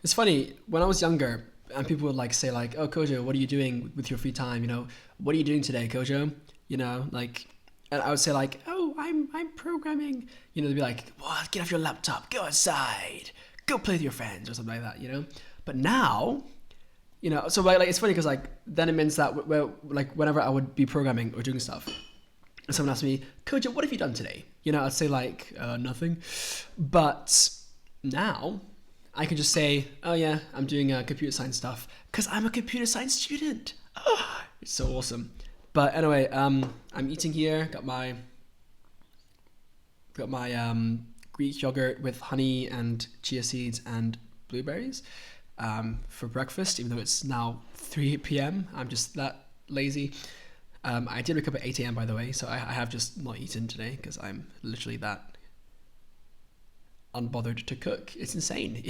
It's funny, when I was younger, and people would like say like, "Oh, Kojo, what are you doing with your free time? What are you doing today, Kojo?" Like, and I would say like, "Oh, I'm programming." They'd be like, "What? Get off your laptop, go outside, go play with your friends," or something like that. But now, so like it's funny because like then it means that like whenever I would be programming or doing stuff, and someone asked me, "Kojo, what have you done today?" I'd say like nothing. But now I can just say, "Oh yeah, I'm doing computer science stuff," because I'm a computer science student. Oh, it's so awesome. But anyway, I'm eating here. Got my Greek yogurt with honey and chia seeds and blueberries for breakfast. Even though it's now 3 p.m., I'm just that lazy. I did wake up at 8 a.m. by the way, so I have just not eaten today because I'm literally that unbothered to cook. It's insane.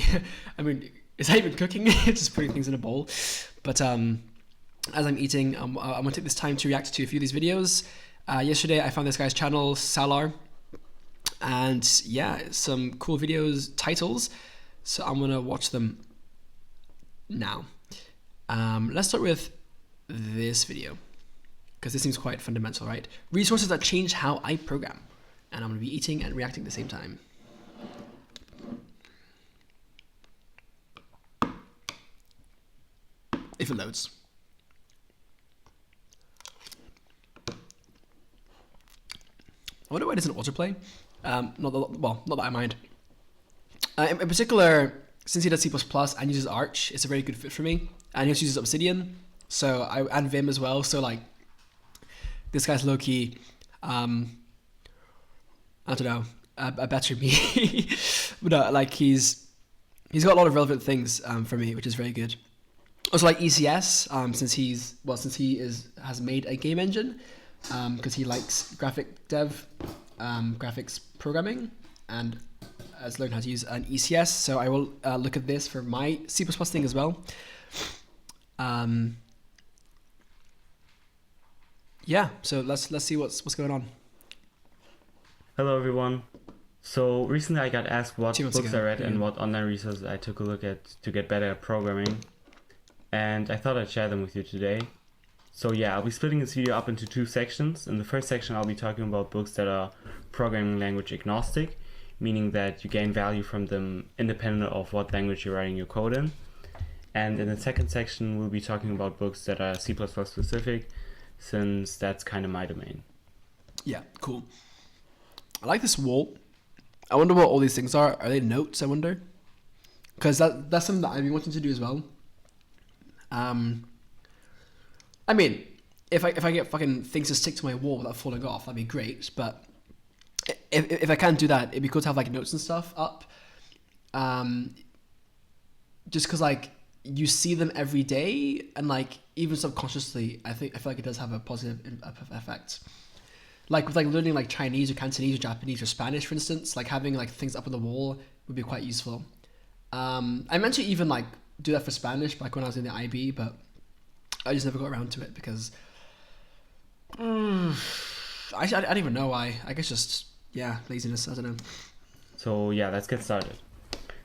I mean, it's not even cooking. It's just putting things in a bowl. But as I'm eating, I'm gonna take this time to react to a few of these videos. Yesterday, I found this guy's channel, Salar, and yeah, some cool videos titles. So I'm gonna watch them now. Let's start with this video because this seems quite fundamental, right? Resources that change how I program, and I'm gonna be eating and reacting at the same time. If it loads. I wonder why it doesn't autoplay. Not that I mind. In particular, since he does C++ and uses Arch, it's a very good fit for me. And he also uses Obsidian, and Vim as well. So like, this guy's low key. I don't know, a better me. But no, like he's got a lot of relevant things for me, which is very good. Also like ECS, since he has made a game engine, because he likes graphics programming, and has learned how to use an ECS. So I will look at this for my C++ thing as well. Yeah, so let's see what's going on. Hello everyone. So recently I got asked what 2 months books ago, I read yeah. and what online resources I took a look at to get better at programming. And I thought I'd share them with you today. So yeah, I'll be splitting this video up into 2 sections. In the first section I'll be talking about books that are programming language agnostic, meaning that you gain value from them independent of what language you're writing your code in. And in the second section we'll be talking about books that are C++ specific, since that's kind of my domain. Yeah, cool. I like this wall. I wonder what all these things are. Are they notes, I wonder? Because that's something that I've been wanting to do as well. I mean, if I get fucking things to stick to my wall without falling off, that'd be great. But if I can't do that, it'd be cool to have like notes and stuff up. Just because like you see them every day, and like even subconsciously, I feel like it does have a positive effect. Like with like learning like Chinese or Cantonese or Japanese or Spanish, for instance, like having like things up on the wall would be quite useful. I meant to even like do that for Spanish back when I was in the IB, but I just never got around to it because I don't even know why. I guess just laziness. I don't know. So yeah, let's get started.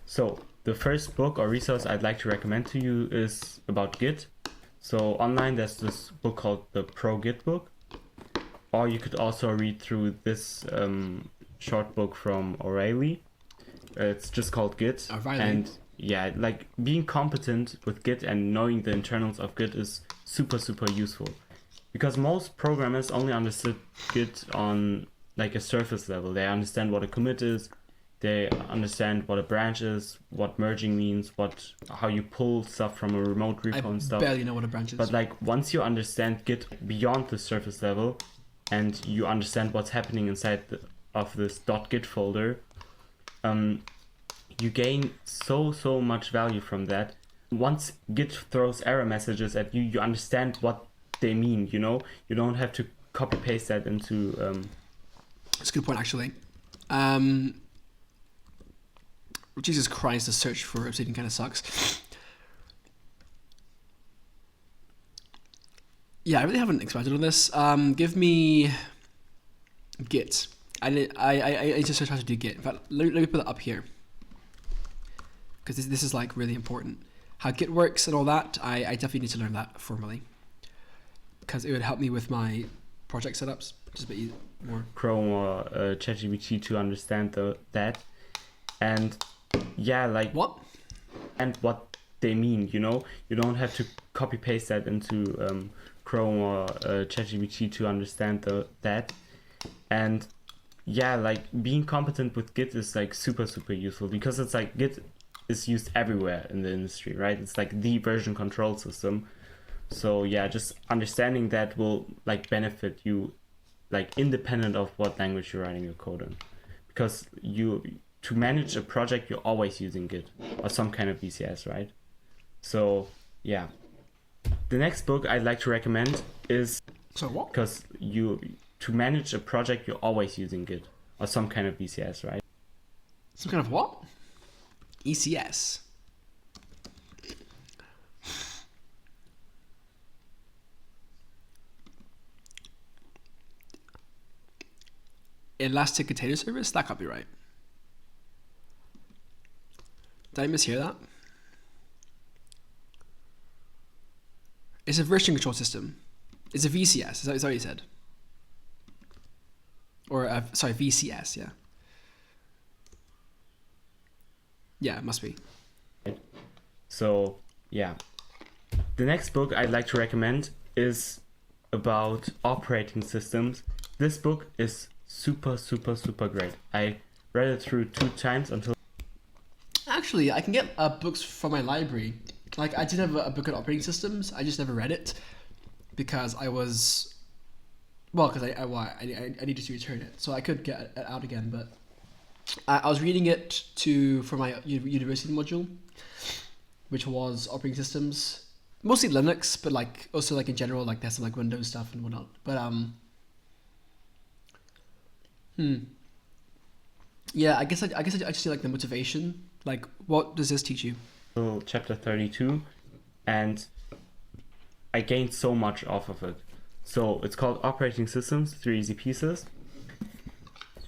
So the first book or resource I'd like to recommend to you is about Git. So online there's this book called the Pro Git book, or you could also read through this short book from O'Reilly. It's just called Git. O'Reilly. And yeah, like being competent with Git and knowing the internals of Git is super useful, because most programmers only understood Git on like a surface level. They understand what a commit is, they understand what a branch is, what merging means, how you pull stuff from a remote repo and stuff. I barely know what a branch is. But like once you understand Git beyond the surface level, and you understand what's happening inside of this .git folder, you gain so much value from that. Once Git throws error messages at you, you understand what they mean. You don't have to copy paste that into. That's a good point, actually. Jesus Christ, the search for Obsidian kind of sucks. Yeah, I really haven't expanded on this. Give me Git. I need to search how to do Git. In fact, let me put it up here. because this is like really important. How Git works and all that, I definitely need to learn that formally because it would help me with my project setups just a bit more. Chrome or ChatGPT to understand that, and yeah, like What? and what they mean. You know, you don't have to copy paste that into Chrome or ChatGPT to understand that, and yeah, like being competent with Git is like super useful because it's like Git is used everywhere in the industry, right? It's like the version control system. So yeah, just understanding that will like benefit you, like independent of what language you're writing your code in, because to manage a project you're always using Git or some kind of VCS, right? So yeah, the next book I'd like to recommend is So what? because to manage a project you're always using Git or some kind of VCS, right? Some kind of what? ECS. Elastic Container Service? That can't be right. Did I mishear that? It's a version control system. It's a VCS. Is that what you said? Or, sorry, VCS, yeah. Yeah, it must be. So yeah, the next book I'd like to recommend is about operating systems. This book is super great. I read it through 2 times until Actually, I can get books from my library. Like, I did have a book on operating systems. I just never read it because I was, well, because I needed to return it, so I could get it out again. But I was reading it for my university module, which was operating systems, mostly Linux, but like also like in general, like there's some like Windows stuff and whatnot. But yeah, I guess I just see like the motivation. Like, what does this teach you? chapter 32, and I gained so much off of it. So it's called Operating Systems, 3 Easy Pieces.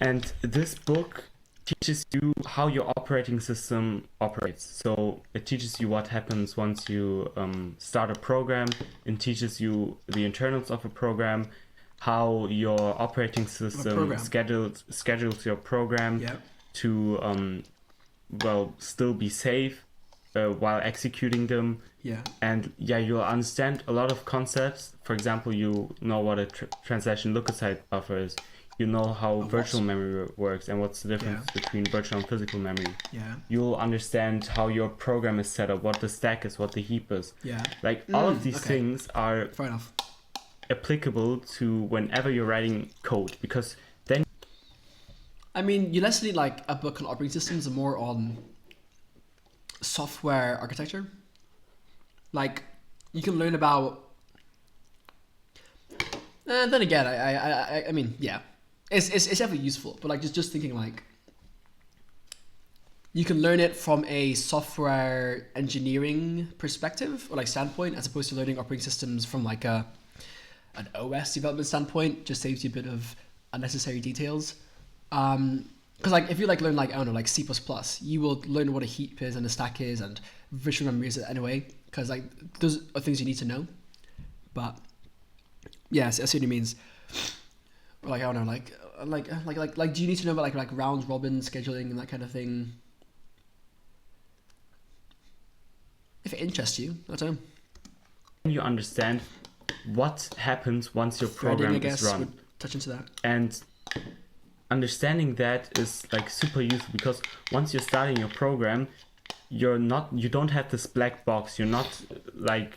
And this book teaches you how your operating system operates. So it teaches you what happens once you start a program. It teaches you the internals of a program, how your operating system schedules your program Yeah. to still be safe while executing them. Yeah. And yeah, you'll understand a lot of concepts. For example, you know what a transaction look-aside buffer is. You know how virtual memory works and what's the difference between virtual and physical memory. Yeah. You'll understand how your program is set up, what the stack is, what the heap is. Yeah. Like all of these things are Fair enough. applicable to whenever you're writing code, because then I mean, you less need like a book on operating systems and more on software architecture. Like, you can learn about. And then again, I mean, yeah, it's definitely useful. But like, just thinking like, you can learn it from a software engineering perspective or like standpoint, as opposed to learning operating systems from like an OS development standpoint. Just saves you a bit of unnecessary details. Because like if you like learn like I don't know like C++, you will learn what a heap is and a stack is and virtual memory is anyway. Because like those are things you need to know. But yeah, I see what it means. Like I don't know, like do you need to know about like round robin scheduling and that kind of thing? If it interests you, I don't know. you understand what happens once your program Threading, I guess, is run. would touch into that. And understanding that is like super useful, because once you're starting your program, you don't have this black box. You're not like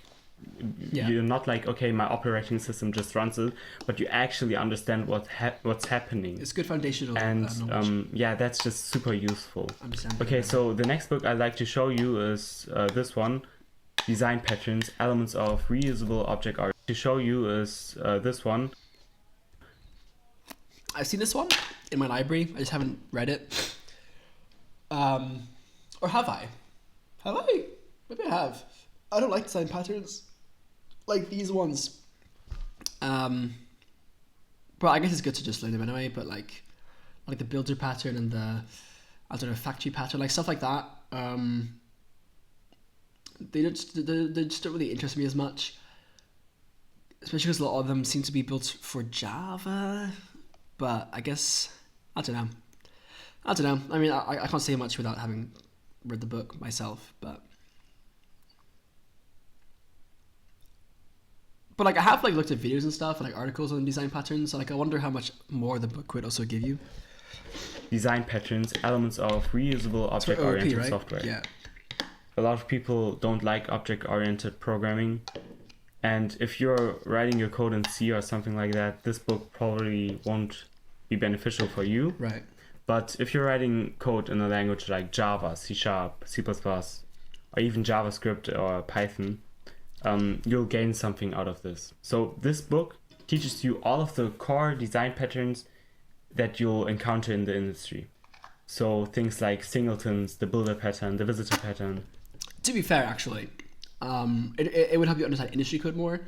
okay, my operating system just runs it, but you actually understand what's happening. It's good foundational And knowledge. yeah, that's just super useful. Understand. Okay, so the next book I'd like to show you is this one, Design Patterns, Elements of Reusable Object Art. To show you is this one. I've seen this one in my library. I just haven't read it. Or have I? Have I? Maybe I have. I don't like design patterns like these ones. But I guess it's good to just learn them anyway. But like the builder pattern and the, I don't know, factory pattern, like stuff like that. they just don't really interest me as much, especially because a lot of them seem to be built for Java. But I guess I don't know. I don't know. I mean, I can't say much without having read the book myself, but like I have like looked at videos and stuff and like articles on design patterns. So like I wonder how much more the book would also give you. Design patterns, elements of reusable object-oriented right? software. Yeah. A lot of people don't like object-oriented programming, and if you're writing your code in C or something like that, this book probably won't be beneficial for you. Right. But if you're writing code in a language like Java, C#, C++, or even JavaScript or Python, you'll gain something out of this. So this book teaches you all of the core design patterns that you'll encounter in the industry. So things like singletons, the builder pattern, the visitor pattern. To be fair, actually, it would help you understand industry code more,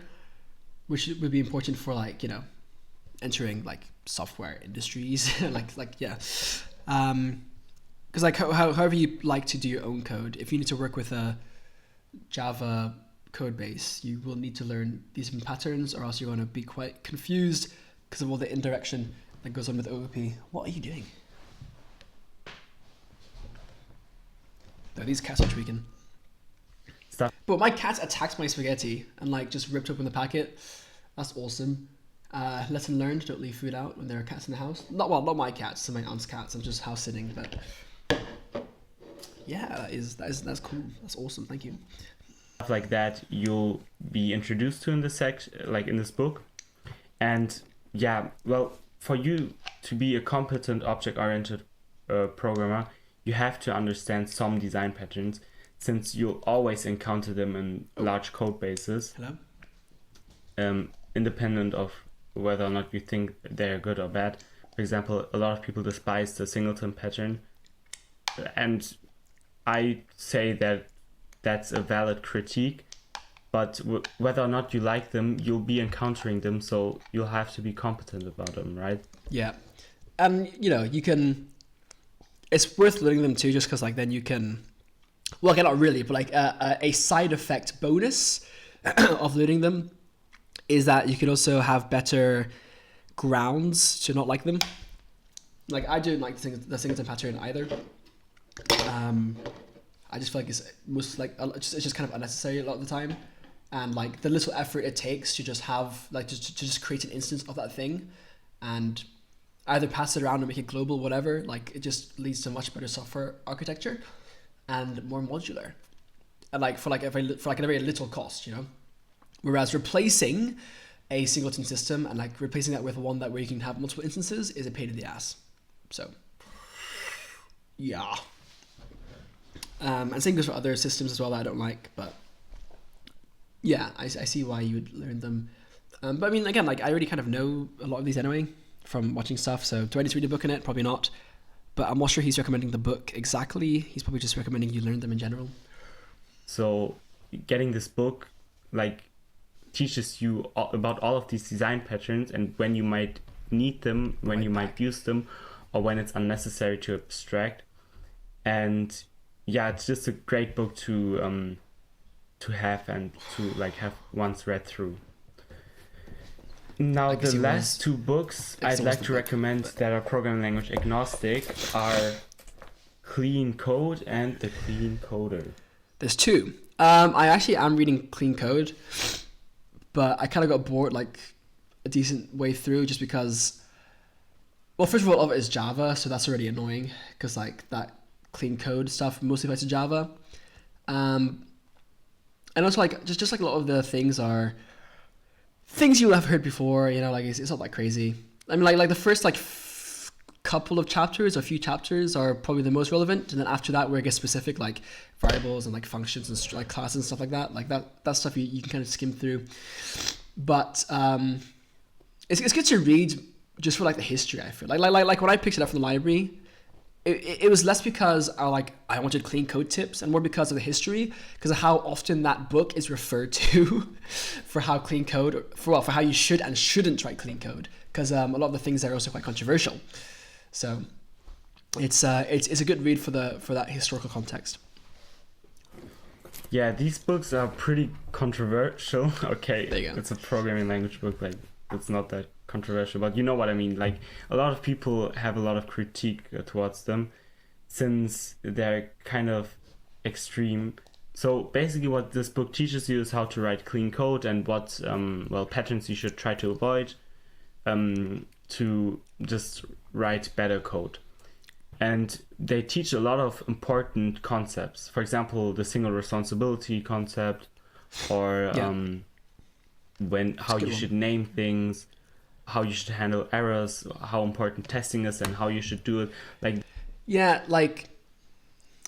which would be important for like, you know, entering like software industries. Yeah. Because like however you like to do your own code, if you need to work with a Java code base, you will need to learn these different patterns, or else you're going to be quite confused because of all the indirection that goes on with OOP. What are you doing? No, these cats are tweaking. Stuff. But my cat attacked my spaghetti and like just ripped open the packet. That's awesome. Lesson learned: don't leave food out when there are cats in the house. Not my cats, so my aunt's cats. I'm just house sitting, but yeah, that's cool. That's awesome. Thank you. Stuff like that you'll be introduced to in this like in this book, and yeah, well, for you to be a competent object-oriented programmer, you have to understand some design patterns, since you'll always encounter them in large code bases. Hello? Independent of whether or not you think they're good or bad. For example, a lot of people despise the singleton pattern, and I say that that's a valid critique, but whether or not you like them, you'll be encountering them, so you'll have to be competent about them, right? Yeah. And, you know, you can... It's worth learning them too, just because, like, then you can... Well, okay, not really, but, like, a side effect bonus of learning them is that you could also have better grounds to not like them. Like, I don't like the singleton pattern either. I just feel like it's just kind of unnecessary a lot of the time, and like the little effort it takes to just have like to just create an instance of that thing, and either pass it around or make it global, whatever. Like it just leads to much better software architecture and more modular, and like for a very little cost, you know. Whereas replacing a singleton system and like replacing that with one where you can have multiple instances is a pain in the ass. So yeah. And same goes for other systems as well that I don't like, but yeah, I see why you would learn them. But I mean, again, like I already kind of know a lot of these anyway from watching stuff. So do I need to read a book on it? Probably not. But I'm not sure he's recommending the book exactly. He's probably just recommending you learn them in general. So getting this book like teaches you about all of these design patterns and when you might need them, when you might use them, or when it's unnecessary to abstract. And yeah, it's just a great book to have and to like have once read through. Now the last two books I'd like to recommend that are programming language agnostic are Clean Code and The Clean Coder. There's two. I actually am reading Clean Code, but I kind of got bored like a decent way through just because, well, first of all of it is Java, so that's already annoying because like that clean code stuff mostly applies to Java, and also like just like a lot of the things are things you have heard before, you know, like it's not that crazy. I mean, like the first like couple of chapters or few chapters are probably the most relevant, and then after that where it gets specific, like variables and like functions and like classes and stuff like that stuff you can kind of skim through. But it's good to read just for like the history. I feel like when I picked it up from the library, it was less because I wanted clean code tips, and more because of the history, because of how often that book is referred to for how clean code for how you should and shouldn't write clean code, because a lot of the things there are also quite controversial. So it's a good read for that historical context. Yeah, these books are pretty controversial. Okay, There you go. it's a programming language book, like it's not that controversial, but you know what I mean. Like a lot of people have a lot of critique towards them since they're kind of extreme. So basically, what this book teaches you is how to write clean code and what patterns you should try to avoid to just write better code. And they teach a lot of important concepts. For example, the single responsibility concept, or Yeah. how good you one. should name things, how you should handle errors, how important testing is, and how you should do it. Like, Yeah, like,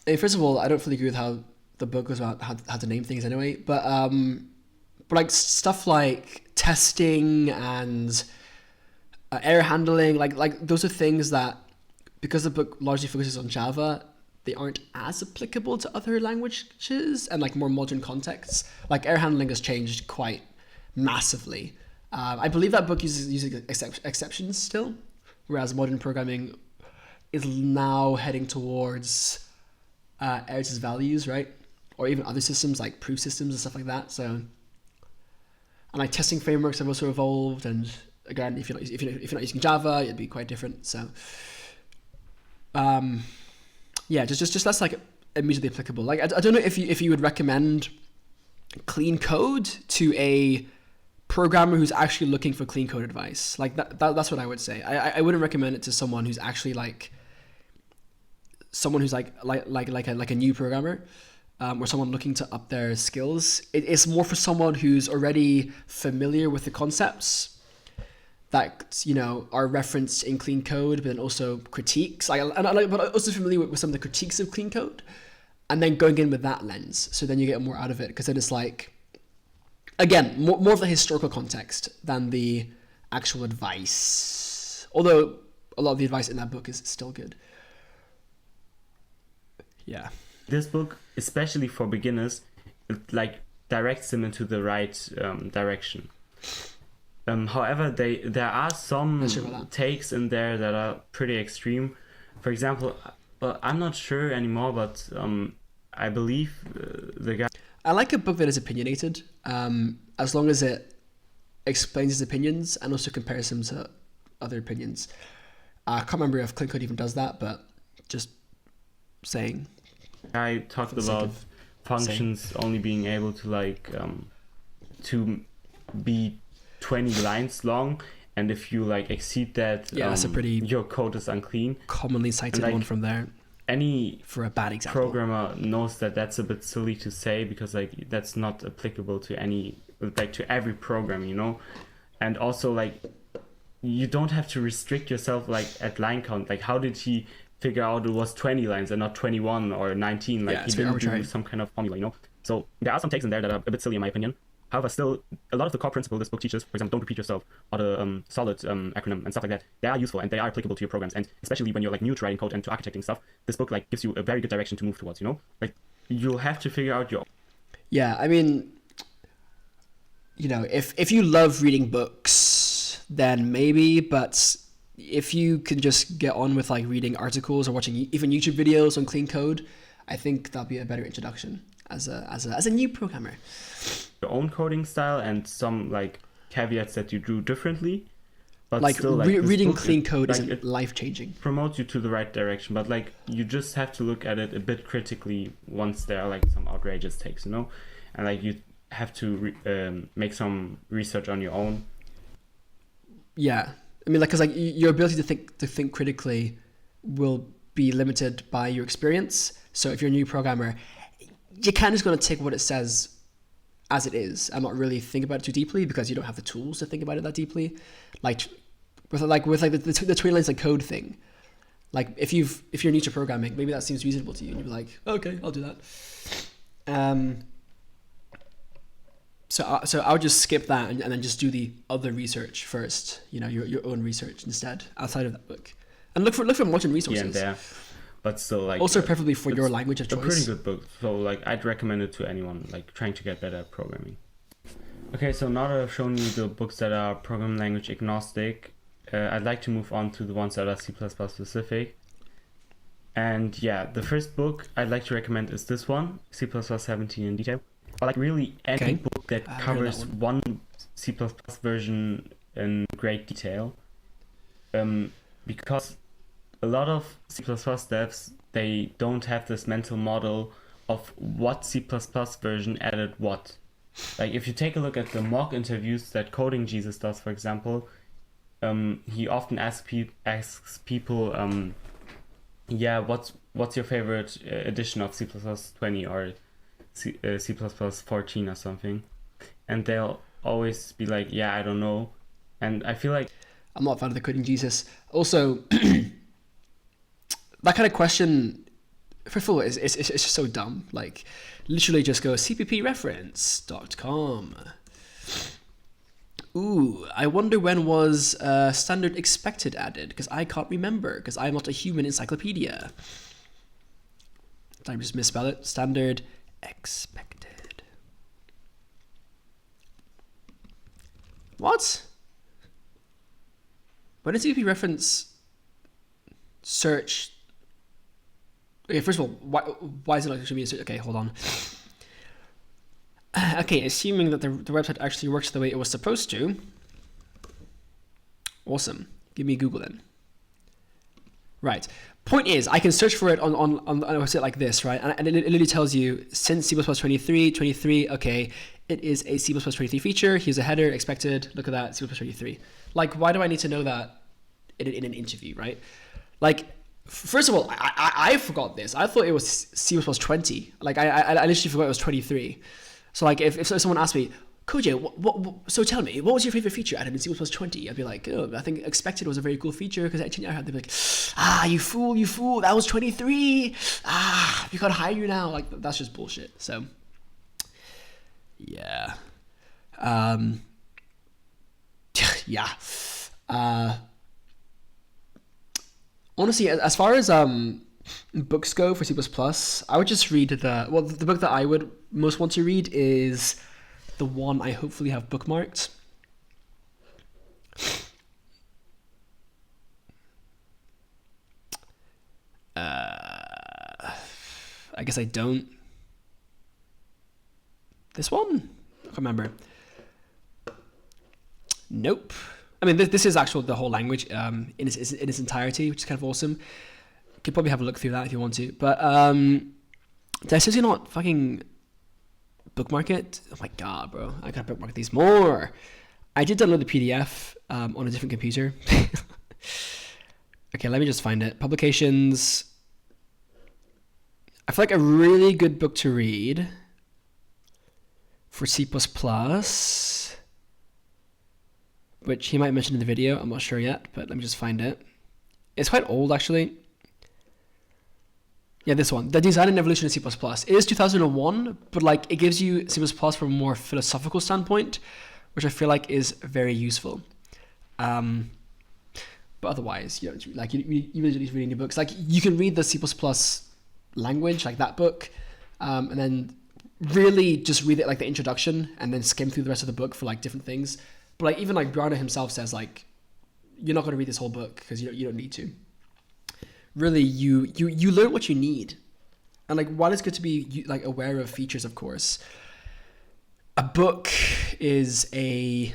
I mean, first of all, I don't fully agree with how the book was about how to name things anyway, but like stuff like testing and error handling, like those are things that, because the book largely focuses on Java, they aren't as applicable to other languages and like more modern contexts. Like error handling has changed quite massively. I believe that book uses exceptions still, whereas modern programming is now heading towards errors as values, right? Or even other systems like proof systems and stuff like that. So, and like testing frameworks have also evolved. And again, if you're not using Java, it'd be quite different. So, yeah, just that's like immediately applicable. Like I don't know if you would recommend clean code to a programmer who's actually looking for clean code advice. Like that's what I would say. I wouldn't recommend it to someone who's actually like someone who's like a new programmer, or someone looking to up their skills. It's more for someone who's already familiar with the concepts that are referenced in clean code, but then also critiques. But also familiar with some of the critiques of clean code, and then going in with that lens. So then you get more out of it, because then it's like, again, more of the historical context than the actual advice. Although a lot of the advice in that book is still good. Yeah. this book, especially for beginners, it like directs them into the right direction. However, there are some Not sure about that. takes in there that are pretty extreme. For example, I'm not sure anymore, but I believe the guy. I like a book that is opinionated, as long as it explains his opinions and also compares them to other opinions. I can't remember if Clean Code even does that, but just saying. I talked For the sake about of functions only being able to to be 20 lines long, and if you exceed that, Yeah, that's a pretty your code is unclean. commonly cited one from there Any for a bad example. programmer knows that that's a bit silly to say, because that's not applicable to to every program, and also you don't have to restrict yourself at line count. How did he figure out it was 20 lines and not 21 or 19? Yeah, He it's very didn't do arbitrary. some kind of formula. So there are some takes in there that are a bit silly in my opinion. However, still, a lot of the core principles this book teaches, for example, don't repeat yourself, or the solid acronym and stuff like that, they are useful and they are applicable to your programs. And especially when you're new to writing code and to architecting stuff, this book gives you a very good direction to move towards. You'll have to figure out your. Yeah, I mean, if you love reading books, then maybe, but if you can just get on with reading articles or watching even YouTube videos on clean code, I think that'll be a better introduction as a new programmer. Your own coding style and some caveats that you do differently, but still reading book, clean code isn't it life-changing. promotes you to the right direction, but you just have to look at it a bit critically once there are some outrageous takes, and you have to make some research on your own. Yeah, I mean, because your ability to think critically will be limited by your experience. So if you're a new programmer, you're kind of just going to take what it says as it is and not really think about it too deeply, because you don't have the tools to think about it that deeply. With the 20 lines of code thing. If you're new to programming, maybe that seems reasonable to you, and you're like, okay, I'll do that. So I would just skip that and then just do the other research first. Your own research instead outside of that book, and look for modern resources. Here and there, but still also preferably for your language of choice. A pretty good book. So I'd recommend it to anyone trying to get better at programming. Okay, so now that I've shown you the books that are programming language agnostic, I'd like to move on to the ones that are C++ specific. And yeah, the first book I'd like to recommend is this one, C++ 17 in detail. Or like really any Okay. book that I heard that covers one C++ version in great detail. Because a lot of C++ devs, they don't have this mental model of what C++ version added what. Like if you take a look at the mock interviews that Coding Jesus does, for example, he often asks people, yeah, what's your favorite edition of C++ 20 or C++ 14 or something, and they'll always be like, yeah, I don't know. And I feel like I'm not a fan of the Coding Jesus. Also, that kind of question, first of all, it's just so dumb. Like, literally just go cppreference.com. Ooh, I wonder when was standard expected added, because I can't remember, because I'm not a human encyclopedia. Did I just misspell it? Standard expected. What? When did CP reference search? Okay, first of all, why is it like should be a search? Okay, hold on. Okay, assuming that the website actually works the way it was supposed to. Awesome. Give me Google then. Right. Point is, I can search for it on a website like this, right? And it literally tells you, since C++ 23, okay, it is a C++ 23 feature. Here's a header, expected. Look at that, C++ 23. Like, why do I need to know that in an interview, right? Like, first of all, I forgot this. I thought it was C++ 20. Like, I literally forgot it was 23. So, like, if someone asked me, Kojo, so tell me, what was your favorite feature added in C++ 20? I'd be like, oh, I think expected was a very cool feature because they'd be like, you fool, that was 23. We can't hire you now. Like, that's just bullshit. So, yeah. Yeah. Honestly, as far as books go for C++, I would just read the book that I would most want to read is the one I hopefully have bookmarked. I guess I don't. This one? I can't remember. Nope. I mean, this is actually the whole language in its entirety, which is kind of awesome. You could probably have a look through that if you want to. But did I seriously not fucking bookmark it? Oh my god, bro. I gotta bookmark these more. I did download the PDF on a different computer. Okay, let me just find it. Publications. I feel like a really good book to read for C++, which he might mention in the video. I'm not sure yet, but let me just find it. It's quite old, actually. Yeah, this one. The Design and Evolution of C++. It is 2001, but like it gives you C++ from a more philosophical standpoint, which I feel like is very useful. But otherwise, you know, like you really need to read any books. Like you can read the C++ language, like that book, and then really just read it like the introduction, and then skim through the rest of the book for like different things. But like even like Bjarne himself says, like you're not going to read this whole book because you don't need to. Really, you learn what you need, and like while it's good to be like aware of features, of course, a book is a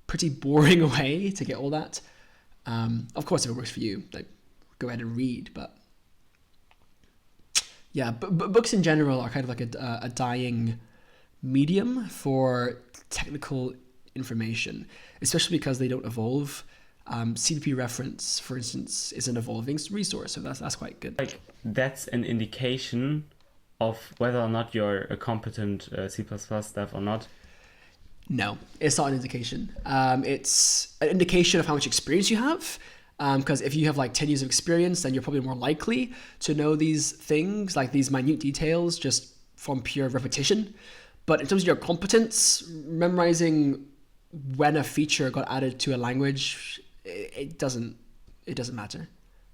pretty boring way to get all that. Of course, if it works for you, like go ahead and read. But yeah, books in general are kind of like a dying medium for technical information, especially because they don't evolve. CDP reference, for instance, is an evolving resource, so that's quite good. Like that's an indication of whether or not you're a competent C++ dev or not. No, it's not an indication. It's an indication of how much experience you have. Because if you have like 10 years of experience, then you're probably more likely to know these things, like these minute details, just from pure repetition. But in terms of your competence, memorizing when a feature got added to a language, it doesn't matter.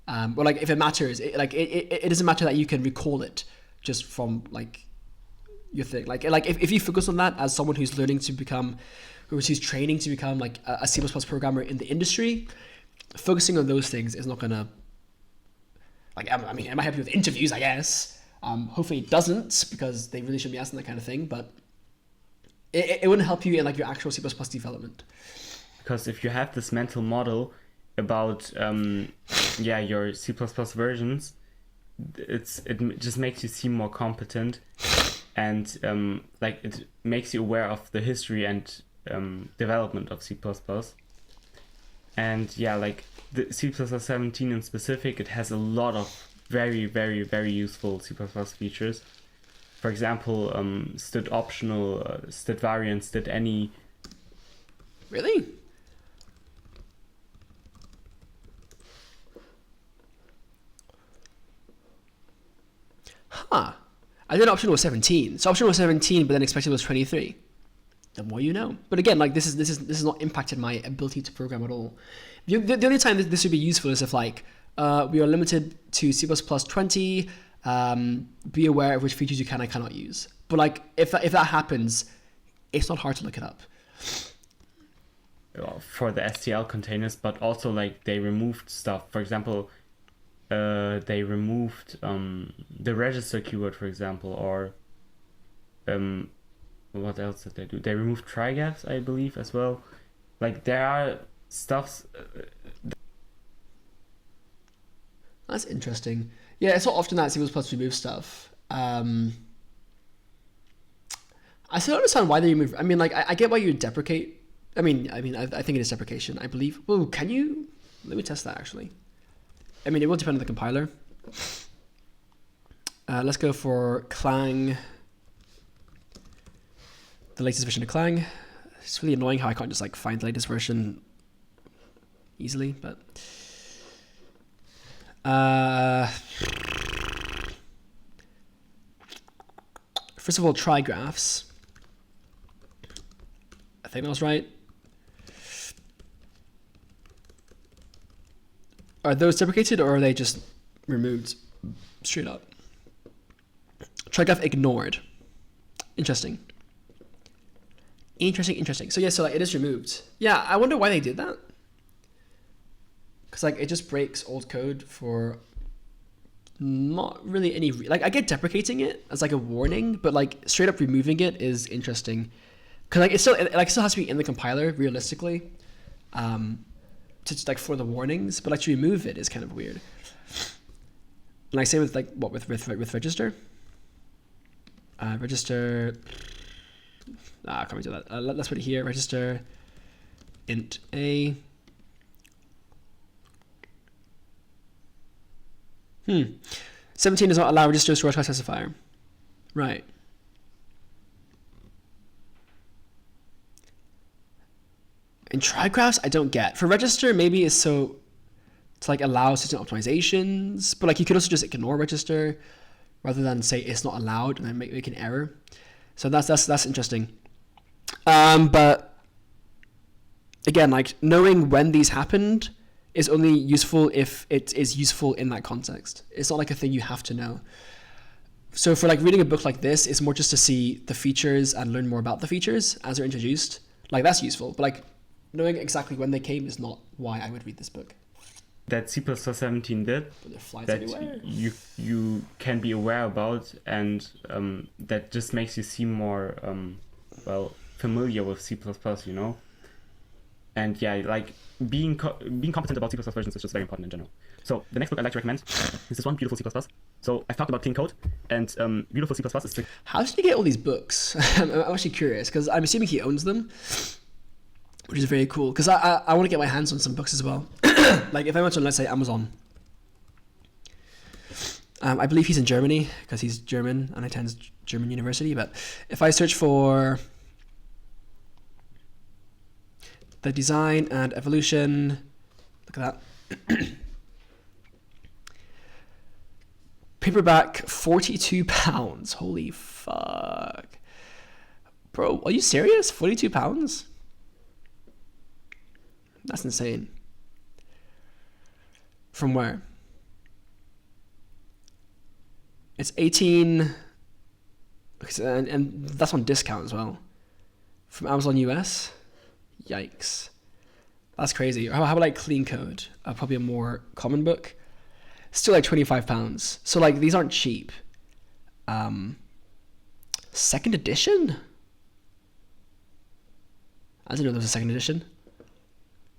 Or like if it matters, it doesn't matter that you can recall it just from like your thing. Like if you focus on that as someone who's learning to become, who's training to become like a C++ programmer in the industry, focusing on those things is not gonna Like, I mean, it might help you with interviews, I guess. Hopefully it doesn't, because they really shouldn't be asking that kind of thing, but it wouldn't help you in like your actual C++ development. Because if you have this mental model about your C++ versions, it just makes you seem more competent, and like it makes you aware of the history and development of C++. And yeah, like the C++ 17 in specific, it has a lot of very, very, very useful C++ features. For example, std optional, std variant, std any. Really? Huh. I did optional was 17. So optional was 17, but then expected was 23. The more you know. But again, like this is not impacted my ability to program at all. The only time that this would be useful is if like we are limited to C++ 20. Be aware of which features you can and cannot use. But like if that happens, it's not hard to look it up. For the STL containers, but also like they removed stuff. For example, they removed the register keyword, for example, or what else did they do? They removed trigaps, I believe, as well. Like there are stuffs. That's interesting. Yeah, it's not often that C++ remove stuff. I still don't understand why they remove. I mean, like I get why you deprecate. I think it is deprecation, I believe. Well, can you? Let me test that actually. I mean, it will depend on the compiler. Let's go for Clang. The latest version of Clang. It's really annoying how I can't just like find the latest version easily, but first of all, try graphs. I think that was right. Are those deprecated or are they just removed straight up? Trigraph ignored. Interesting. So yeah, so like it is removed. Yeah, I wonder why they did that. Because like it just breaks old code for not really any like I get deprecating it as like a warning, but like straight up removing it is interesting. Because like it still has to be in the compiler realistically. To like for the warnings, but like to remove it is kind of weird. And like same with like what with register. Register. Can't we do that? Let's put it here. Register int a. 17 does not allow register storage class specifier. Right. In trigraphs, I don't get. For register, maybe it's so to like allow system optimizations, but like you could also just ignore register rather than say it's not allowed and then make an error. So that's interesting. But again, like knowing when these happened is only useful if it is useful in that context. It's not like a thing you have to know. So for like reading a book like this, it's more just to see the features and learn more about the features as they're introduced. Like that's useful, but like knowing exactly when they came is not why I would read this book. That C++ 17 did, that everywhere. you can be aware about, and that just makes you seem more familiar with C++, you know. And yeah, like being competent about C++ versions is just very important in general. So the next book I'd like to recommend is this one, Beautiful C++. So I've talked about clean code, and Beautiful C++ is the... How did he get all these books? I'm actually curious, because I'm assuming he owns them, which is very cool, because I want to get my hands on some books as well. Like if I went on, let's say, Amazon, I believe he's in Germany, because he's German and attends German university, but if I search for the design and evolution, look at that. Paperback, £42. Holy fuck. Bro, are you serious? £42? That's insane. From where? It's 18, and that's on discount as well. From Amazon US? Yikes. That's crazy. How about like Clean Code? Probably a more common book. still like £25. So like these aren't cheap. Second edition? I didn't know there was a second edition.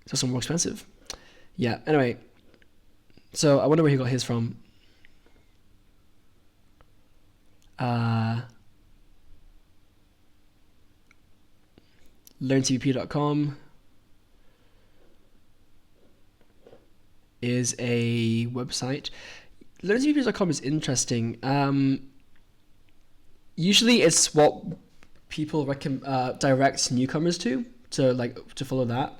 It's also more expensive. Yeah, anyway. So I wonder where he got his from. LearnTVP.com is a website. LearnTVP.com is interesting. Usually it's what people direct newcomers to follow that,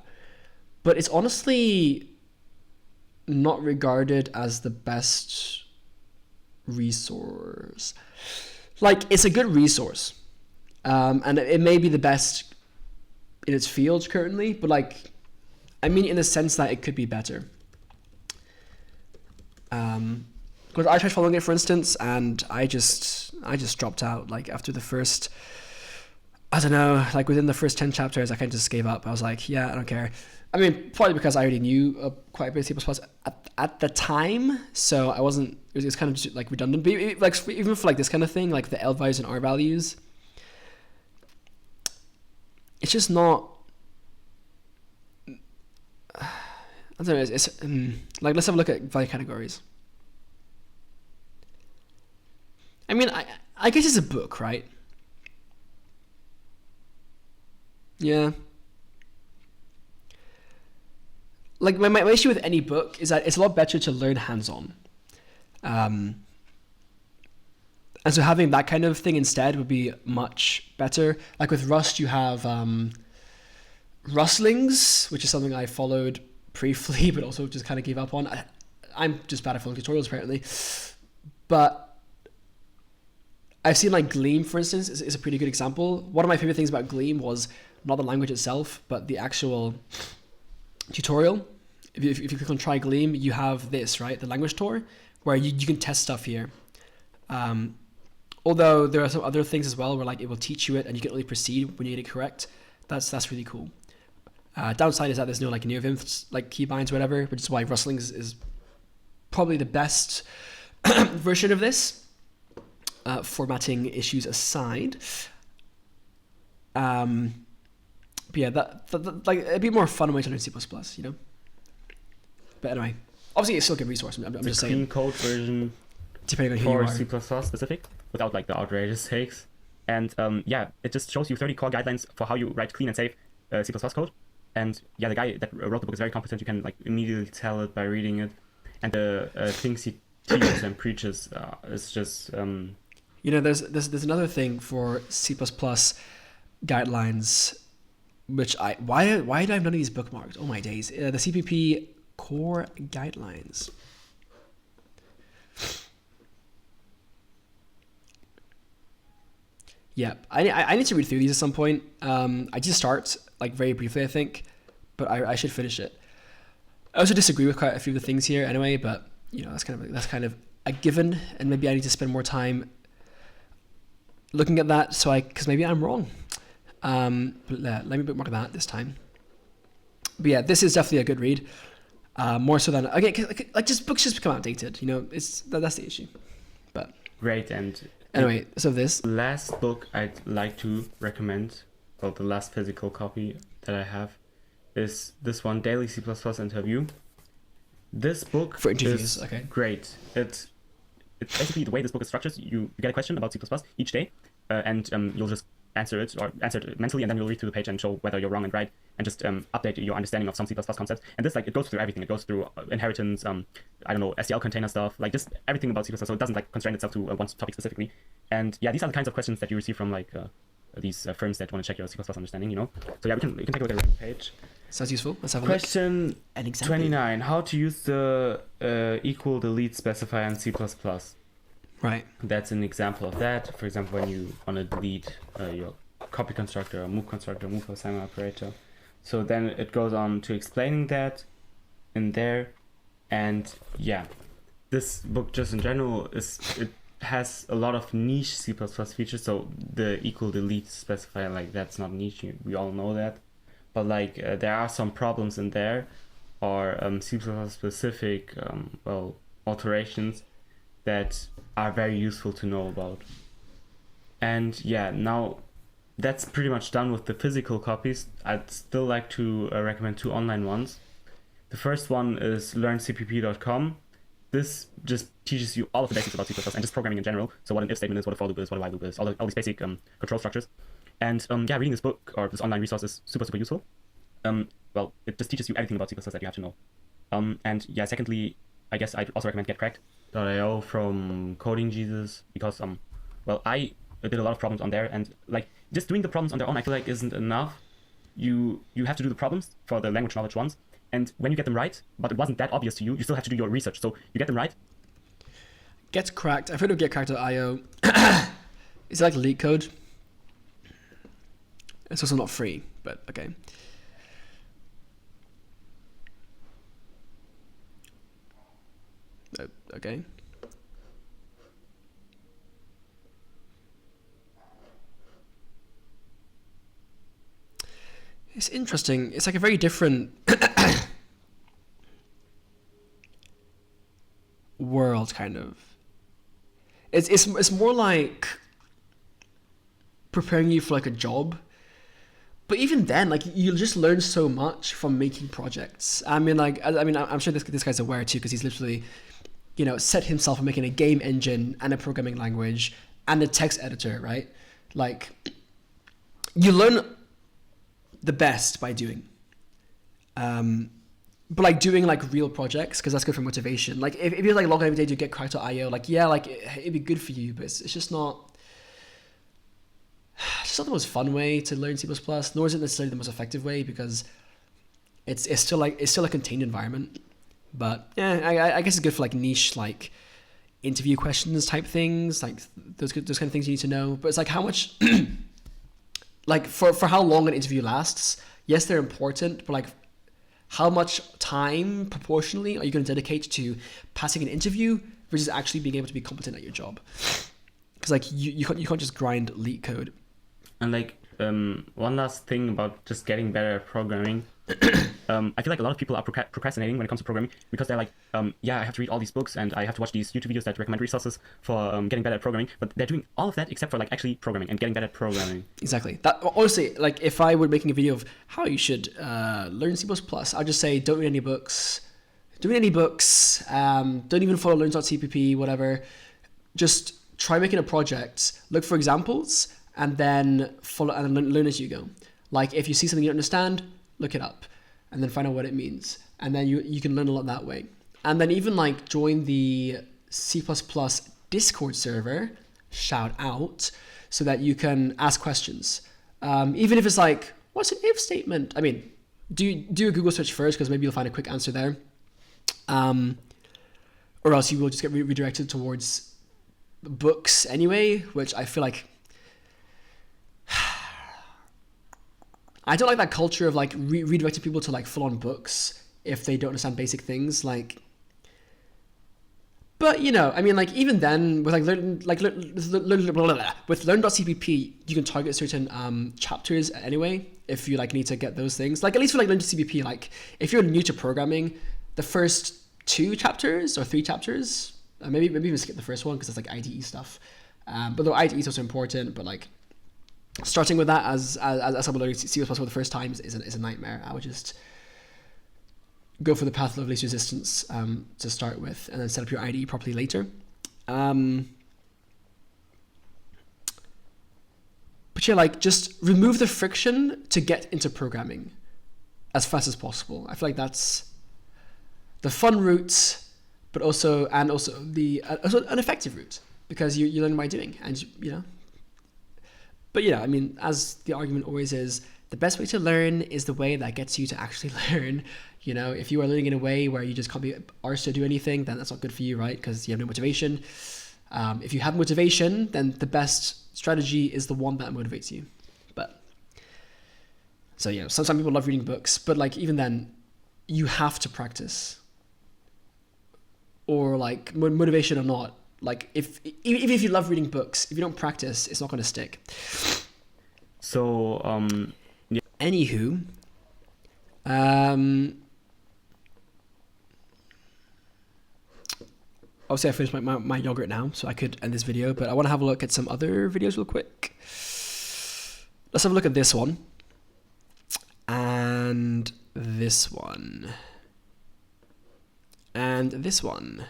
but it's honestly not regarded as the best resource. Like, it's a good resource, and it may be the best in its field currently, but like, I mean, in the sense that it could be better. Because I tried following it, for instance, and I just dropped out. Like, after the first, I don't know, like within the first 10 chapters, I kind of just gave up. I was like, yeah, I don't care. I mean, probably because I already knew quite a bit of C++ at the time, so I wasn't. It was kind of just, like, redundant. But even for like this kind of thing, like the L values and R values, it's just not. I don't know. It's like, let's have a look at value categories. I mean, I guess it's a book, right? Yeah. Like, my issue with any book is that it's a lot better to learn hands-on. And so having that kind of thing instead would be much better. Like with Rust, you have Rustlings, which is something I followed briefly, but also just kind of gave up on. I'm just bad at following tutorials, apparently. But I've seen like Gleam, for instance, is a pretty good example. One of my favorite things about Gleam was not the language itself, but the actual tutorial. If you click on Try Gleam, you have this, right? The language tour, where you can test stuff here. Although there are some other things as well where like it will teach you it and you can only proceed when you get it correct. That's really cool. Downside is that there's no like neovinth like keybinds or whatever, which is why Rustlings is probably the best version of this. Formatting issues aside. But yeah, that like it'd be more fun way to learn C++, you know. But anyway, obviously it's still a good resource. I'm just saying. Clean code version Depending on who for you are. C++ specific, without like the outrageous takes. And yeah, it just shows you 30 core guidelines for how you write clean and safe C++ code. And yeah, the guy that wrote the book is very competent. You can like immediately tell it by reading it. And the things he teaches and preaches is just. You know, there's another thing for C++ guidelines, which why do I have none of these bookmarked? Oh my days! The CPP core guidelines. Yeah, I need to read through these at some point. I just start like very briefly, I think, but I should finish it. I also disagree with quite a few of the things here anyway, but you know that's kind of a given, and maybe I need to spend more time looking at that because maybe I'm wrong. But let me bookmark that this time. But yeah, this is definitely a good read. More so than like just books just become outdated. You know, that's the issue. But great. And anyway, so this last book I'd like to recommend, well, the last physical copy that I have, is this one, Daily C++ Interview. This book for interviews, is okay, great. It's basically the way this book is structured. You get a question about C++ each day, and you'll just answer it mentally, and then you'll read through the page and show whether you're wrong and right, and just update your understanding of some C++ concepts. And this, like, it goes through everything. It goes through inheritance, I don't know, SDL container stuff, like just everything about C++. So it doesn't like constrain itself to one topic specifically. And yeah, these are the kinds of questions that you receive from like these firms that want to check your C++ understanding, you know. So yeah, we can take a look at the page. Sounds useful. Let's have a Question look. An example. 29. How to use the equal delete specifier in C++. Right. That's an example of that. For example, when you want to delete your copy constructor or move constructor, move assignment operator. So then it goes on to explaining that in there. And yeah, this book just in general it has a lot of niche C++ features. So the equal delete specifier, like, that's not niche. We all know that. But like there are some problems in there, or C++ specific, well, alterations that are very useful to know about. And yeah, now that's pretty much done with the physical copies. I'd still like to recommend 2 online ones. The first one is learncpp.com. This just teaches you all of the basics about C++ and just programming in general. So what an if statement is, what a for loop is, what a while loop is, all these basic control structures. And yeah, reading this book or this online resource is super, super useful. Well, it just teaches you everything about C++ that you have to know. And yeah, secondly, I guess I'd also recommend getcracked.io from Coding Jesus, because well, I did a lot of problems on there, and like just doing the problems on their own I feel like isn't enough. You have to do the problems for the language knowledge ones, and when you get them right, but it wasn't that obvious to you, you still have to do your research. So you get them right. Get Cracked. I've heard of getcracked.io. Is it like leak code? It's also not free, but okay. Okay. It's interesting. It's like a very different world, kind of. It's more like preparing you for like a job. But even then, like you'll just learn so much from making projects. I mean, I'm sure this guy's aware too, because he's literally, set himself on making a game engine and a programming language and a text editor, right? Like, you learn the best by doing. But like doing like real projects, because that's good for motivation. Like if you're like logging every day to get cracked.io, like yeah, like it'd be good for you, but it's just not. It's just not the most fun way to learn C++, nor is it necessarily the most effective way, because it's still a contained environment. But yeah, I guess it's good for like niche like interview questions type things, like those kind of things you need to know. But it's like how much, like for how long an interview lasts. Yes, they're important, but like how much time proportionally are you going to dedicate to passing an interview versus actually being able to be competent at your job? Because like you can't just grind leak code. And like one last thing about just getting better at programming. I feel like a lot of people are procrastinating when it comes to programming, because they're like, yeah, I have to read all these books and I have to watch these YouTube videos that recommend resources for getting better at programming. But they're doing all of that except for like actually programming and getting better at programming. Exactly. That honestly, like if I were making a video of how you should learn C++, I'd just say don't read any books. Don't read any books. Don't even follow learns.cpp, whatever. Just try making a project. Look for examples and then follow and learn as you go. Like if you see something you don't understand, look it up and then find out what it means. And then you can learn a lot that way. And then even like join the C++ Discord server, shout out, so that you can ask questions. Even if it's like, what's an if statement? I mean, do a Google search first, because maybe you'll find a quick answer there. Or else you will just get redirected towards books anyway, which I feel like I don't like that culture of like redirecting people to like full-on books if they don't understand basic things. Like, but I mean, like even then with like with learn.cpp, you can target certain chapters anyway if you like need to get those things. Like at least for like learn.cpp, like if you're new to programming, the first 2 chapters or 3 chapters, maybe even skip the first one because it's like IDE stuff. But though IDE is also important, but like starting with that as someone learning C++ for the first time is a nightmare. I would just go for the path of least resistance to start with, and then set up your IDE properly later. But yeah, like just remove the friction to get into programming as fast as possible. I feel like that's the fun route, but also the an effective route, because you learn by doing, and But I mean, as the argument always is, the best way to learn is the way that gets you to actually learn. If you are learning in a way where you just can't be arsed to do anything, then that's not good for you, right? Because you have no motivation. If you have motivation, then the best strategy is the one that motivates you. But so some people love reading books, but like even then, you have to practice. Or like motivation or not. Like even if you love reading books, if you don't practice, it's not going to stick. So yeah. Anywho, obviously I finished my yogurt now, so I could end this video, but I want to have a look at some other videos real quick. Let's have a look at this one. And this one. And this one.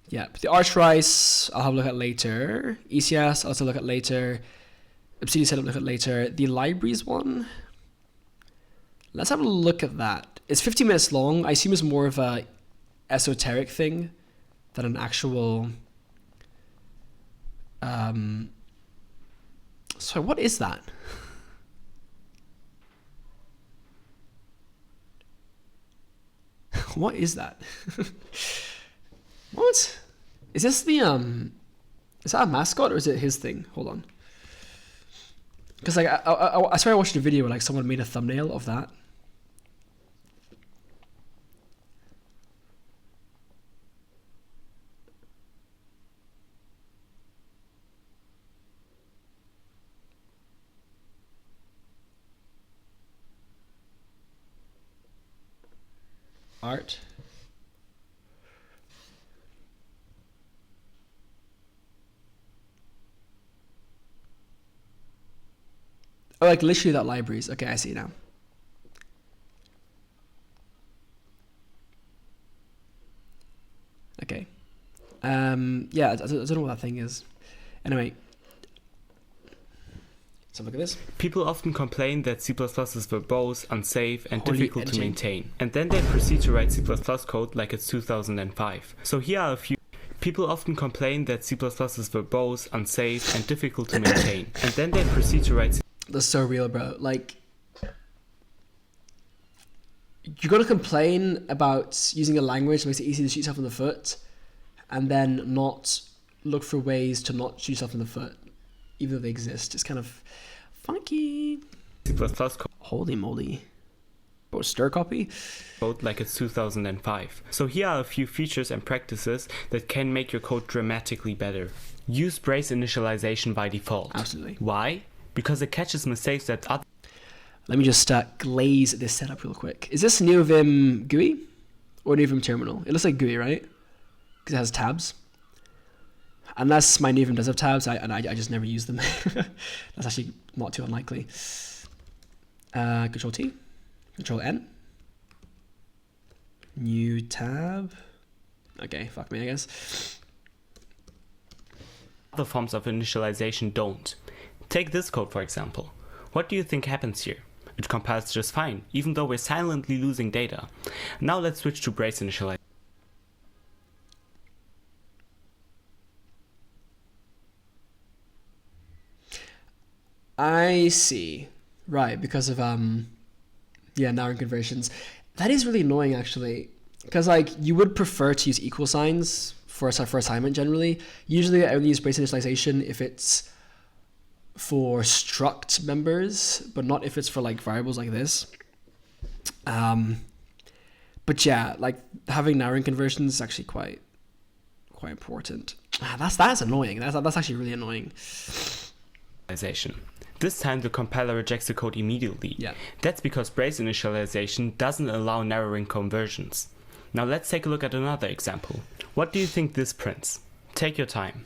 Yeah, the Arch Rice, I'll have a look at later. ECS, I'll also look at later. Obsidian Setup, look at later. The Libraries one. Let's have a look at that. It's 15 minutes long. I assume it's more of a esoteric thing than an actual... Sorry, what is that? What is that? What? Is this the is that a mascot or is it his thing? Hold on. Because like I swear I watched a video where like someone made a thumbnail of that. Art. Oh, like literally that Libraries. Okay, I see now. Okay. Yeah, I don't know what that thing is. Anyway. So look at this. People often complain that C++ is verbose, unsafe, and Holy difficult to editing. maintain. And then they proceed to write C++ code like it's 2005. So here are a few. People often complain that C++ is verbose, unsafe, and difficult to maintain. And then they proceed to write C++. That's so real, bro. Like, you're gonna complain about using a language that makes it easy to shoot yourself in the foot, and then not look for ways to not shoot yourself in the foot, even though they exist. It's kind of funky. C++ code Holy moly. Bro, stir copy? like it's 2005. So here are a few features and practices that can make your code dramatically better. Use brace initialization by default. Absolutely. Why? Because it catches mistakes that other... Let me just glaze this setup real quick. Is this NeoVim GUI or NeoVim terminal? It looks like GUI, right? Because it has tabs. Unless my NeoVim does have tabs, I just never use them. That's actually not too unlikely. Control T, Control N. New tab. Okay, fuck me, I guess. Other forms of initialization don't. Take this code, for example. What do you think happens here? It compiles just fine, even though we're silently losing data. Now let's switch to brace initialization. I see. Right, because of narrowing conversions. That is really annoying actually. Because like you would prefer to use equal signs for assignment generally. Usually I only use brace initialization if it's for struct members, but not if it's for like variables like this. But yeah, like having narrowing conversions is actually quite important. That's annoying. That's actually really annoying. This time the compiler rejects the code immediately. Yeah. That's because brace initialization doesn't allow narrowing conversions. Now let's take a look at another example. What do you think this prints? Take your time.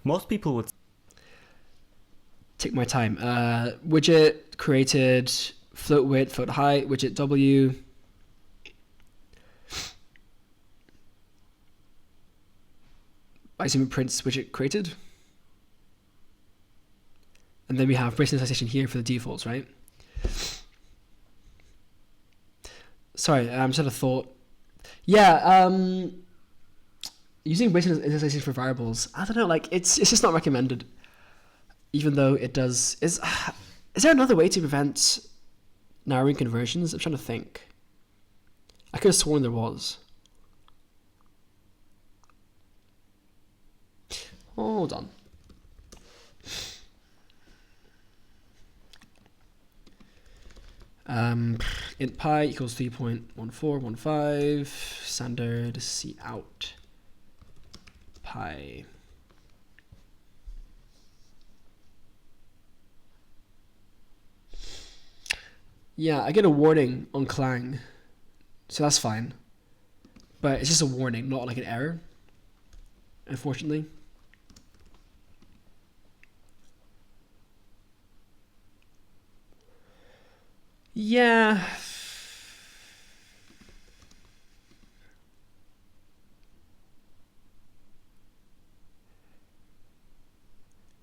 Most people would Take my time. Widget created, float width, float height, widget W. I assume it prints widget created. And then we have brace initialization here for the defaults, right? Sorry, I'm just had a thought. Yeah, using brace initialization for variables, I don't know, like it's just not recommended. Even though it does, is there another way to prevent narrowing conversions? I'm trying to think. I could have sworn there was. Hold on. Int pi equals 3.1415 standard C out pi. Yeah, I get a warning on Clang, so that's fine. but it's just a warning, not like an error, unfortunately. Yeah.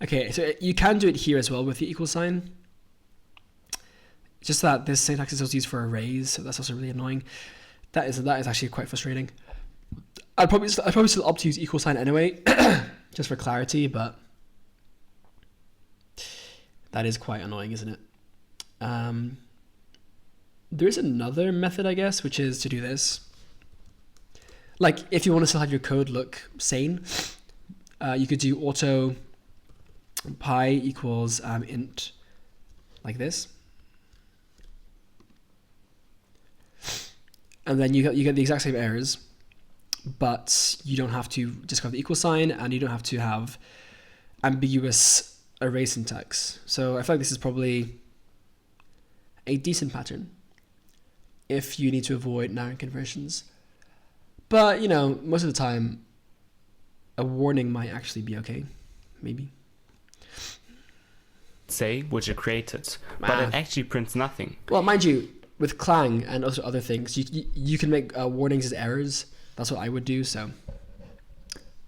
Okay, so you can do it here as well with the equal sign. Just that this syntax is also used for arrays, so that's also really annoying. That is actually quite frustrating. I'd probably still opt to use equal sign anyway, just for clarity, but that is quite annoying, isn't it? There is another method, I guess, which is to do this. Like, if you want to still have your code look sane, you could do auto pi equals int like this. And then you get the exact same errors, but you don't have to discard the equal sign, and you don't have to have ambiguous array syntax. So I feel like this is probably a decent pattern if you need to avoid narrowing conversions. But, you know, most of the time, a warning might actually be okay. Maybe. Say which it created, but it actually prints nothing. Well, mind you, with Clang and also other things, you can make warnings as errors. That's what I would do. So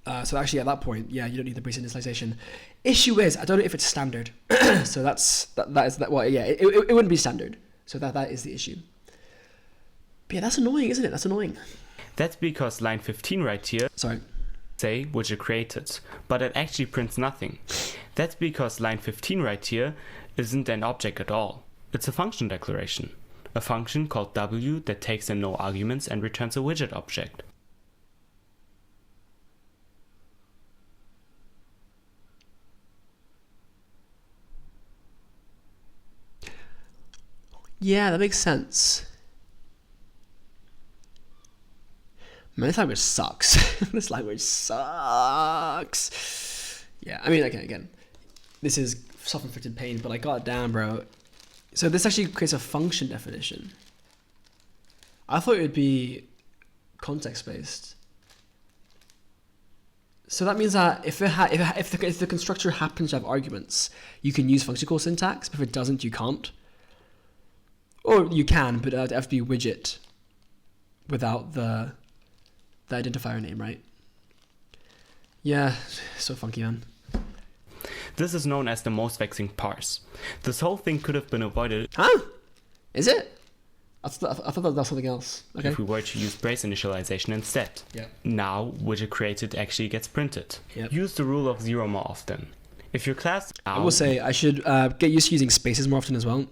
actually at that point, yeah, you don't need the brace initialization. Issue is, I don't know if it's standard. So well, yeah, it wouldn't be standard. So that is the issue. But yeah, that's annoying, isn't it? That's annoying. That's because line 15 right here, say which it created, but it actually prints nothing. That's because line 15 right here isn't an object at all. It's a function declaration. A function called w that takes in no arguments and returns a widget object. Yeah, that makes sense. Man, this language sucks. This language sucks. Yeah, I mean, again, this is self-inflicted pain, but like, goddamn, bro. So this actually creates a function definition. I thought it would be context-based. So that means that if the constructor happens to have arguments, you can use function call syntax, but if it doesn't, you can't. Or you can, but it has to be widget without the identifier name, right? Yeah, so funky, man. This is known as the most vexing parse. This whole thing could have been avoided. Huh? Is it? I thought that was something else. Okay. If we were to use brace initialization instead. Yeah. Now, widget created actually gets printed. Yep. Use the rule of 0 more often. If your class... I will say I should get used to using spaces more often as well.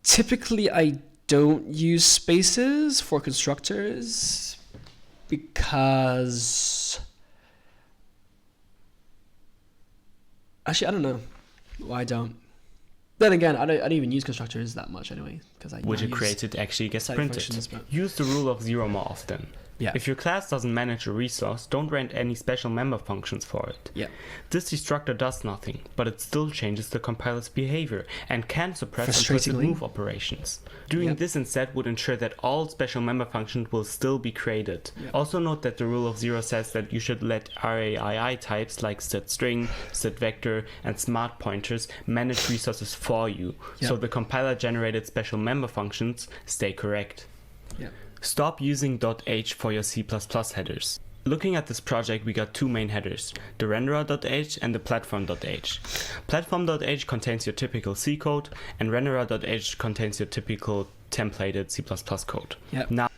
Typically, I don't use spaces for constructors because... Actually, I don't know why I don't. Then again, I don't even use constructors that much anyway, because widget created actually gets printed. But... Use the rule of 0 more often. Yeah. If your class doesn't manage a resource, don't rent any special member functions for it. Yeah. This destructor does nothing, but it still changes the compiler's behavior and can suppress implicit move operations. Doing this instead would ensure that all special member functions will still be created. Yep. Also note that the rule of 0 says that you should let RAII types like std_string, std_vector, and smart pointers manage resources for you, so the compiler generated special member functions stay correct. Yeah. Stop using .h for your C++ headers. Looking at this project, we got two main headers, the renderer.h and the platform.h. Platform.h contains your typical C code, and renderer.h contains your typical templated C++ code. Yep. Now,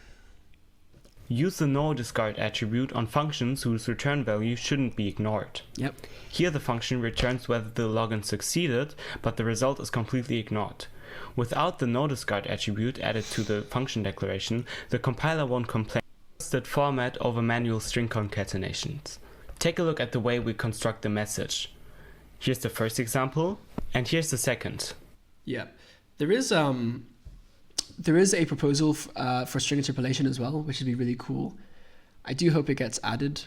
use the no_discard attribute on functions whose return value shouldn't be ignored. Yep. Here the function returns whether the login succeeded, but the result is completely ignored. Without the no_discard attribute added to the function declaration, the compiler won't complain. Trusted format over manual string concatenations. Take a look at the way we construct the message. Here's the first example, and here's the second. Yeah, there is a proposal for string interpolation as well, which would be really cool. I do hope it gets added,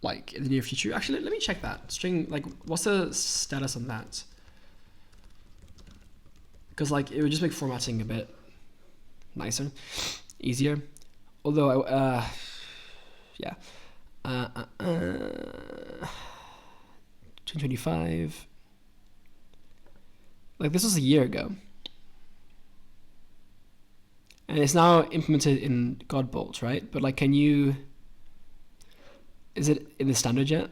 like in the near future. Actually, let me check that string. Like, what's the status on that? Because like it would just make formatting a bit nicer, easier. Although, yeah. 2025. Like, this was a year ago. And it's now implemented in Godbolt, right? But like, is it in the standard yet?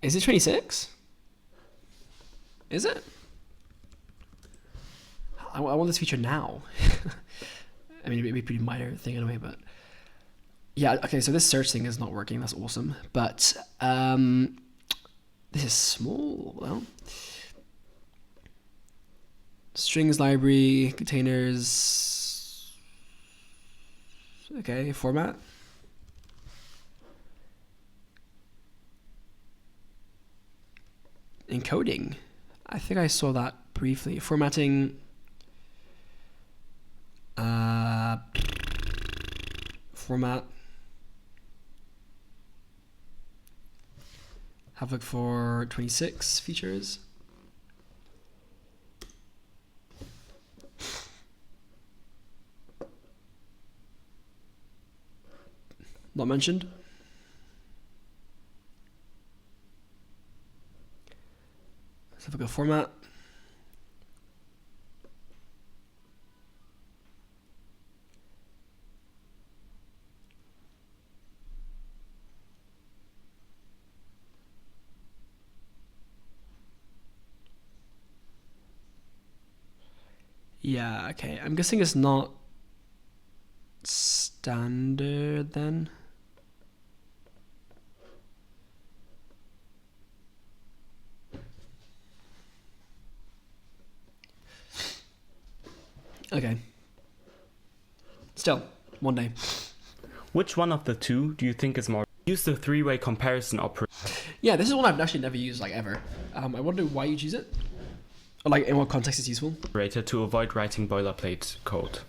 Is it 26? Is it? I want this feature now. I mean, it'd be a pretty minor thing anyway, but yeah, okay, so this search thing is not working. That's awesome. But this is small. Well, strings library, containers. Okay, format. Encoding. I think I saw that briefly. Formatting. Format. Have a look for 26 features. Not mentioned. Let's have a look at format. Yeah, okay. I'm guessing it's not standard then. Okay. Still, one day. Which one of the two do you think is more? Use the three-way comparison operator. Yeah, this is one I've actually never used like ever. I wonder why you choose it. Or like in what context it's useful. To avoid writing boilerplate code.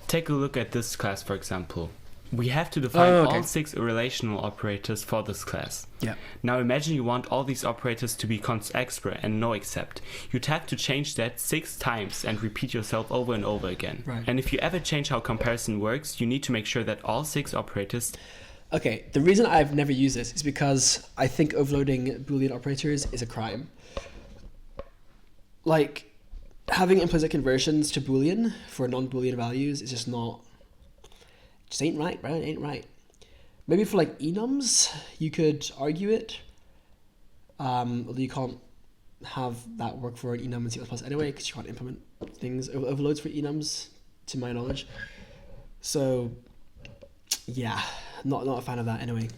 Take a look at this class, for example. We have to define all 6 relational operators for this class. Yeah. Now imagine you want all these operators to be const expr and no except. You'd have to change that 6 times and repeat yourself over and over again. Right. And if you ever change how comparison works, you need to make sure that all 6 operators... Okay, the reason I've never used this is because I think overloading Boolean operators is a crime. Like, having implicit conversions to Boolean for non-Boolean values is just ain't right, bro. It ain't right. Maybe for like enums, you could argue it. Although you can't have that work for an enum in C++ anyway, because you can't implement things overloads for enums, to my knowledge. So, yeah, not a fan of that anyway.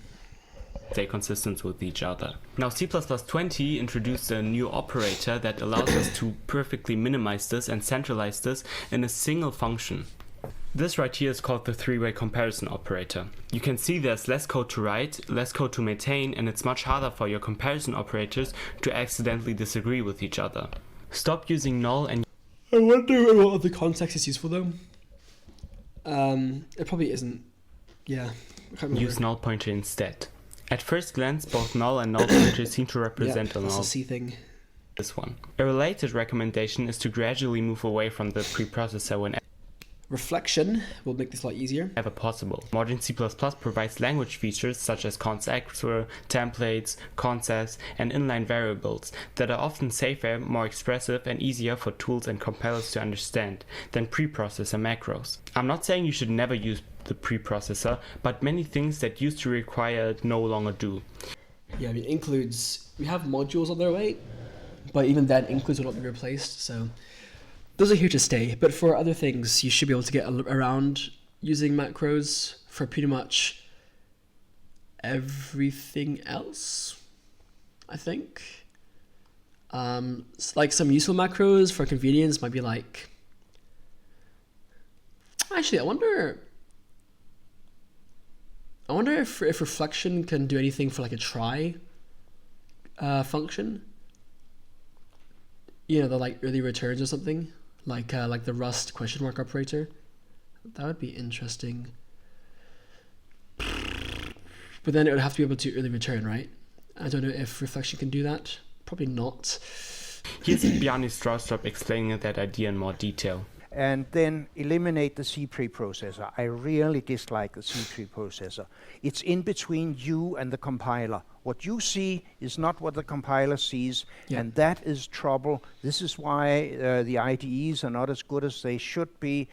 Stay consistent with each other. Now C++20 introduced a new operator that allows us to perfectly minimize this and centralize this in a single function. This right here is called the three-way comparison operator. You can see there's less code to write, less code to maintain, and it's much harder for your comparison operators to accidentally disagree with each other. Stop using null and... I wonder in what other context it's useful though. It probably isn't. Yeah. I can't remember. Use null pointer instead. At first glance, both null and null pointers seem to represent a null. That's a C thing. This one. A related recommendation is to gradually move away from the preprocessor when Reflection will make this a lot easier. ever possible. Modern C++ provides language features such as const expr, templates, concepts, and inline variables that are often safer, more expressive, and easier for tools and compilers to understand than preprocessor macros. I'm not saying you should never use the preprocessor, but many things that used to require it no longer do. Yeah, I mean, includes, we have modules on their way, but even then, includes will not be replaced, so those are here to stay. But for other things, you should be able to get around using macros for pretty much everything else, I think. Like some useful macros for convenience might be like, actually, I wonder if reflection can do anything for like a try function. You know, the like early returns or something, like the Rust question mark operator. That would be interesting. but then it would have to be able to early return, right? I don't know if reflection can do that. Probably not. Here's Bjarni Stroustrup explaining that idea in more detail. And then eliminate the C preprocessor. I really dislike the C preprocessor. It's in between you and the compiler. What you see is not what the compiler sees, and that is trouble. This is why the IDEs are not as good as they should be.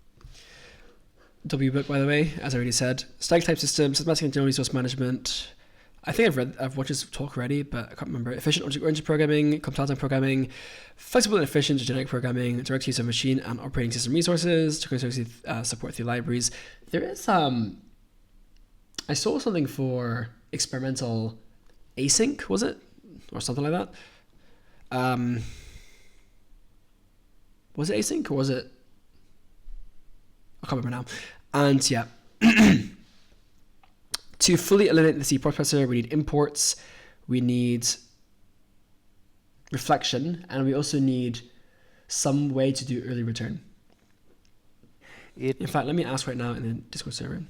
WBook, by the way, as I already said. Static type system, systematic and general resource management. I think I've watched this talk already, but I can't remember. Efficient object-oriented programming, compiler-time programming, flexible and efficient generic programming, direct use of machine and operating system resources, to support through libraries. There is I saw something for experimental async, was it? Or something like that. Was it async or was it? I can't remember now. And yeah. To fully eliminate the C processor, we need imports, we need reflection, and we also need some way to do early return. In fact, let me ask right now in the Discord server.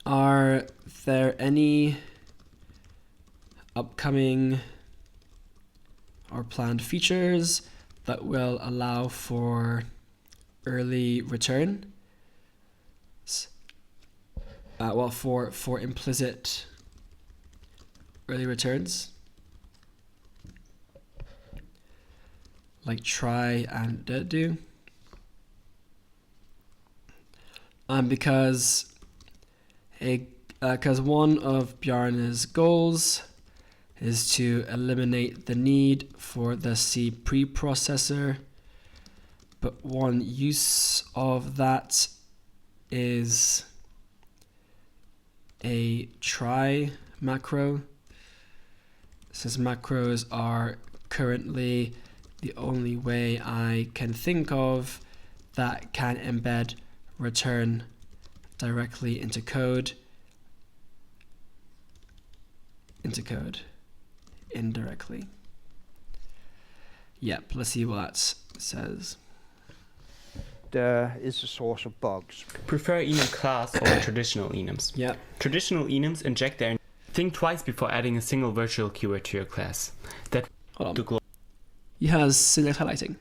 Are there any upcoming or planned features that will allow for early return? Well, for implicit early returns, like try and do. Because one of Bjarne's goals is to eliminate the need for the C preprocessor, but one use of that is a try macro. Since macros are currently the only way I can think of that can embed return directly into code, indirectly. Yep, let's see what that says. Is a source of bugs. Prefer enum class over traditional enums. Yeah. Traditional enums inject their... Think twice before adding a single virtual keyword to your class. That He has syntax highlighting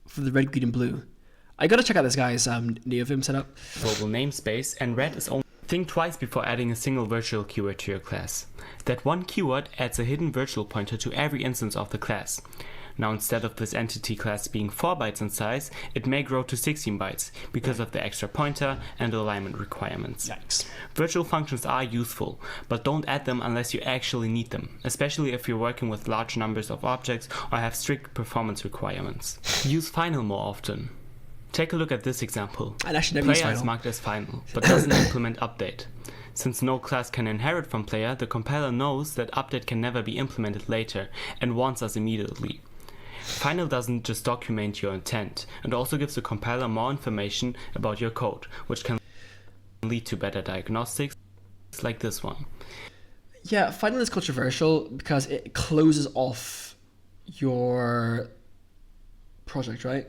for the red, green, and blue. I gotta check out this guy's Neovim setup. global namespace, and red is only... Think twice before adding a single virtual keyword to your class. That one keyword adds a hidden virtual pointer to every instance of the class. Now, instead of this entity class being 4 bytes in size, it may grow to 16 bytes because of the extra pointer and alignment requirements. Yikes. Virtual functions are useful, but don't add them unless you actually need them, especially if you're working with large numbers of objects or have strict performance requirements. Use final more often. Take a look at this example. I actually never use Player is final. marked as final, but doesn't implement update. Since no class can inherit from player, the compiler knows that update can never be implemented later and warns us immediately. Final doesn't just document your intent, and also gives the compiler more information about your code, which can lead to better diagnostics like this one. Yeah, final is controversial because it closes off your project, right?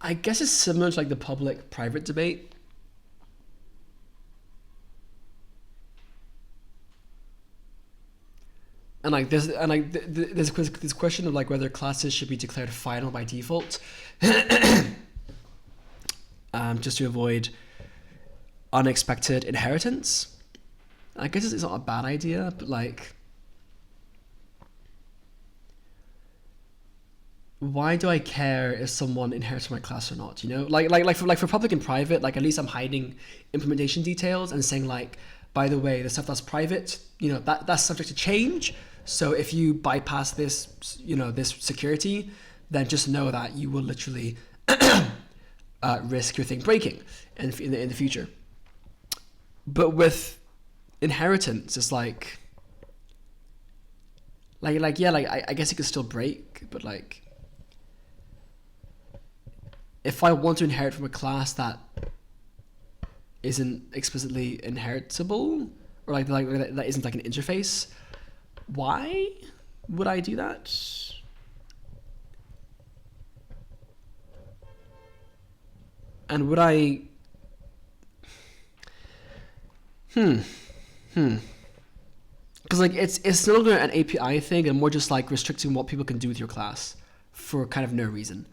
I guess it's similar to like the public-private debate. And like there's this question of like whether classes should be declared final by default, just to avoid unexpected inheritance. I guess it's not a bad idea, but like, why do I care if someone inherits my class or not? You know, like for public and private, like at least I'm hiding implementation details and saying like, by the way, the stuff that's private, you know, that's subject to change. So if you bypass this, you know, this security, then just know that you will literally risk your thing breaking in the future. But with inheritance, it's like I guess it could still break, but like, if I want to inherit from a class that isn't explicitly inheritable, or like that isn't like an interface, why would I do that? And would I? Because like it's no longer an API thing, and more just like restricting what people can do with your class for kind of no reason.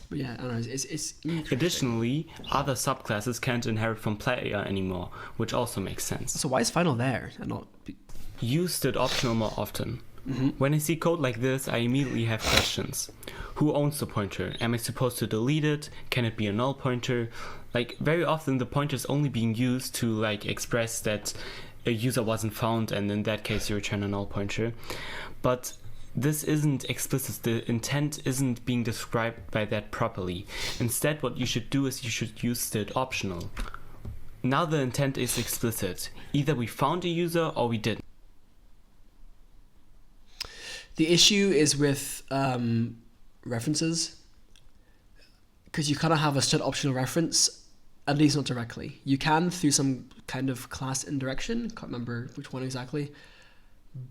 But yeah, I don't know. It's Additionally, other subclasses can't inherit from player anymore, which also makes sense. So why is final there and not? Use did optional more often. When I see code like this, I immediately have questions. Who owns the pointer? Am I supposed to delete it? Can it be a null pointer? Like, very often the pointer is only being used to like express that a user wasn't found, and in that case you return a null pointer. But this isn't explicit. The intent isn't being described by that properly. Instead, what you should do is you should use std optional. Now the intent is explicit. Either we found a user or we didn't. The issue is with references, because you kind of have a std optional reference, at least not directly. You can through some kind of class indirection. Can't remember which one exactly,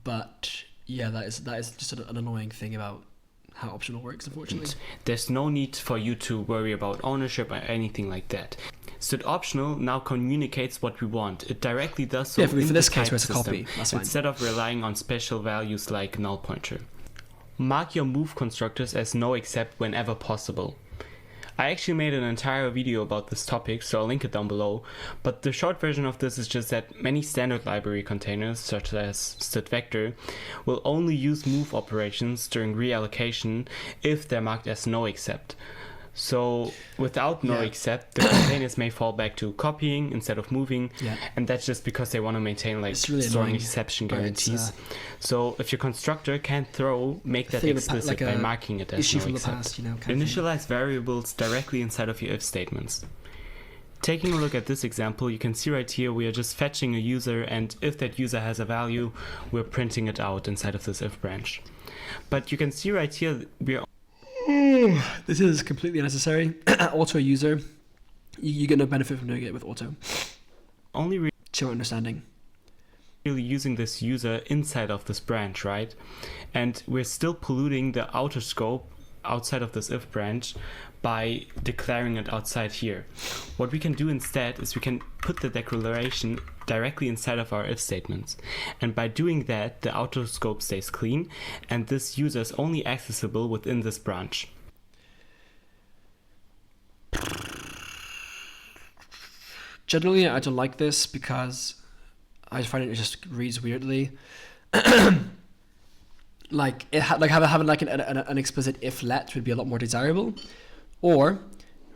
but yeah, that is just an annoying thing about how optional works, unfortunately. There's no need for you to worry about ownership or anything like that. Std optional now communicates what we want. It directly does so. Yeah, for in this the case, type where it's a system, copy. That's fine. instead of relying on special values like null pointer. Mark your move constructors as no except whenever possible. I actually made an entire video about this topic, so I'll link it down below, but the short version of this is just that many standard library containers, such as std_vector, will only use move operations during reallocation if they're marked as no except. So without no except, the containers may fall back to copying instead of moving, and that's just because they want to maintain like really strong annoying, exception but guarantees. So if your constructor can't throw, make that explicit by marking it as issue no from the except. past, kind of thing. Initialize variables directly inside of your if statements. Taking a look at this example, you can see right here we are just fetching a user, and if that user has a value, we're printing it out inside of this if branch. But you can see right here we're This is completely unnecessary. Auto user, you're going to benefit from doing it with auto. only To your understanding. really using this user inside of this branch, right? And we're still polluting the outer scope outside of this if branch by declaring it outside here. What we can do instead is we can put the declaration directly inside of our if statements. And by doing that, the outer scope stays clean, and this user is only accessible within this branch. Generally, I don't like this because I find it just reads weirdly. Like having like an explicit if let would be a lot more desirable. Or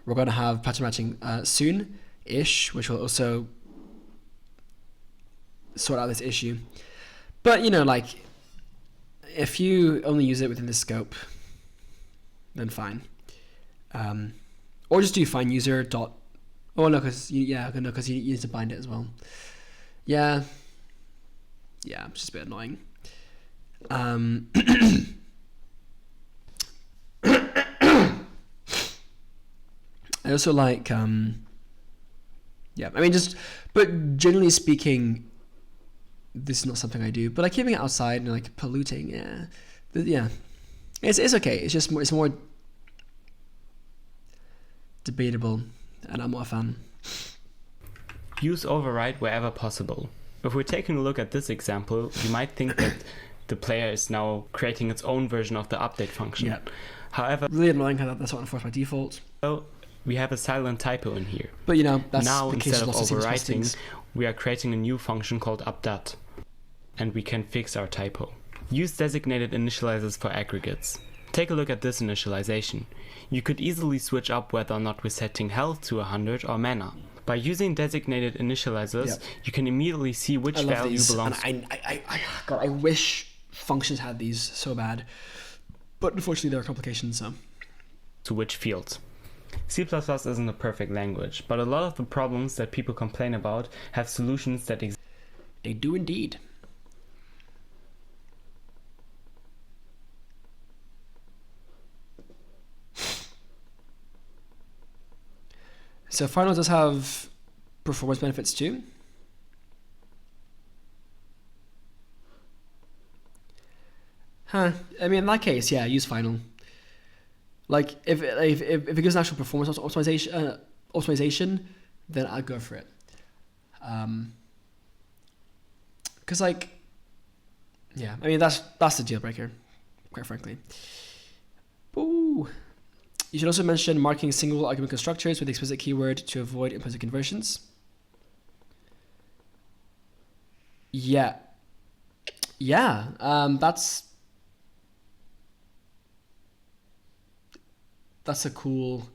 we're going to have pattern matching soon-ish, which will also sort out this issue. But, you know, like, if you only use it within the scope, then fine. Or just do find user dot. Oh no, because you need to bind it as well. Yeah, it's just a bit annoying. I also like, but generally speaking, this is not something I do. But like keeping it outside and like polluting, it's okay. It's more debatable, and I'm not a fan. Use override wherever possible. If we're taking a look at this example, you might think that the player is now creating its own version of the update function. Yeah. However, Really annoying how that's not enforced by default. so we have a silent typo in here. But you know, that's Now the case instead with of lots of C++ overwriting, things. we are creating a new function called update, and we can fix our typo. Use designated initializers for aggregates. Take a look at this initialization. You could easily switch up whether or not we're setting health to 100 or mana. By using designated initializers, you can immediately see which I love value these, belongs and God, I wish functions had these so bad, but unfortunately there are complications. So to which field. C++ isn't a perfect language, but a lot of the problems that people complain about have solutions that exist. they do indeed. So final does have performance benefits too. Huh. I mean, in that case, yeah, use final. Like if it gives an actual performance optimization, then I'd go for it. Because like, yeah, I mean that's the deal breaker, quite frankly. Ooh. You should also mention marking single argument constructors with the explicit keyword to avoid implicit conversions. Yeah. Yeah. That's a cool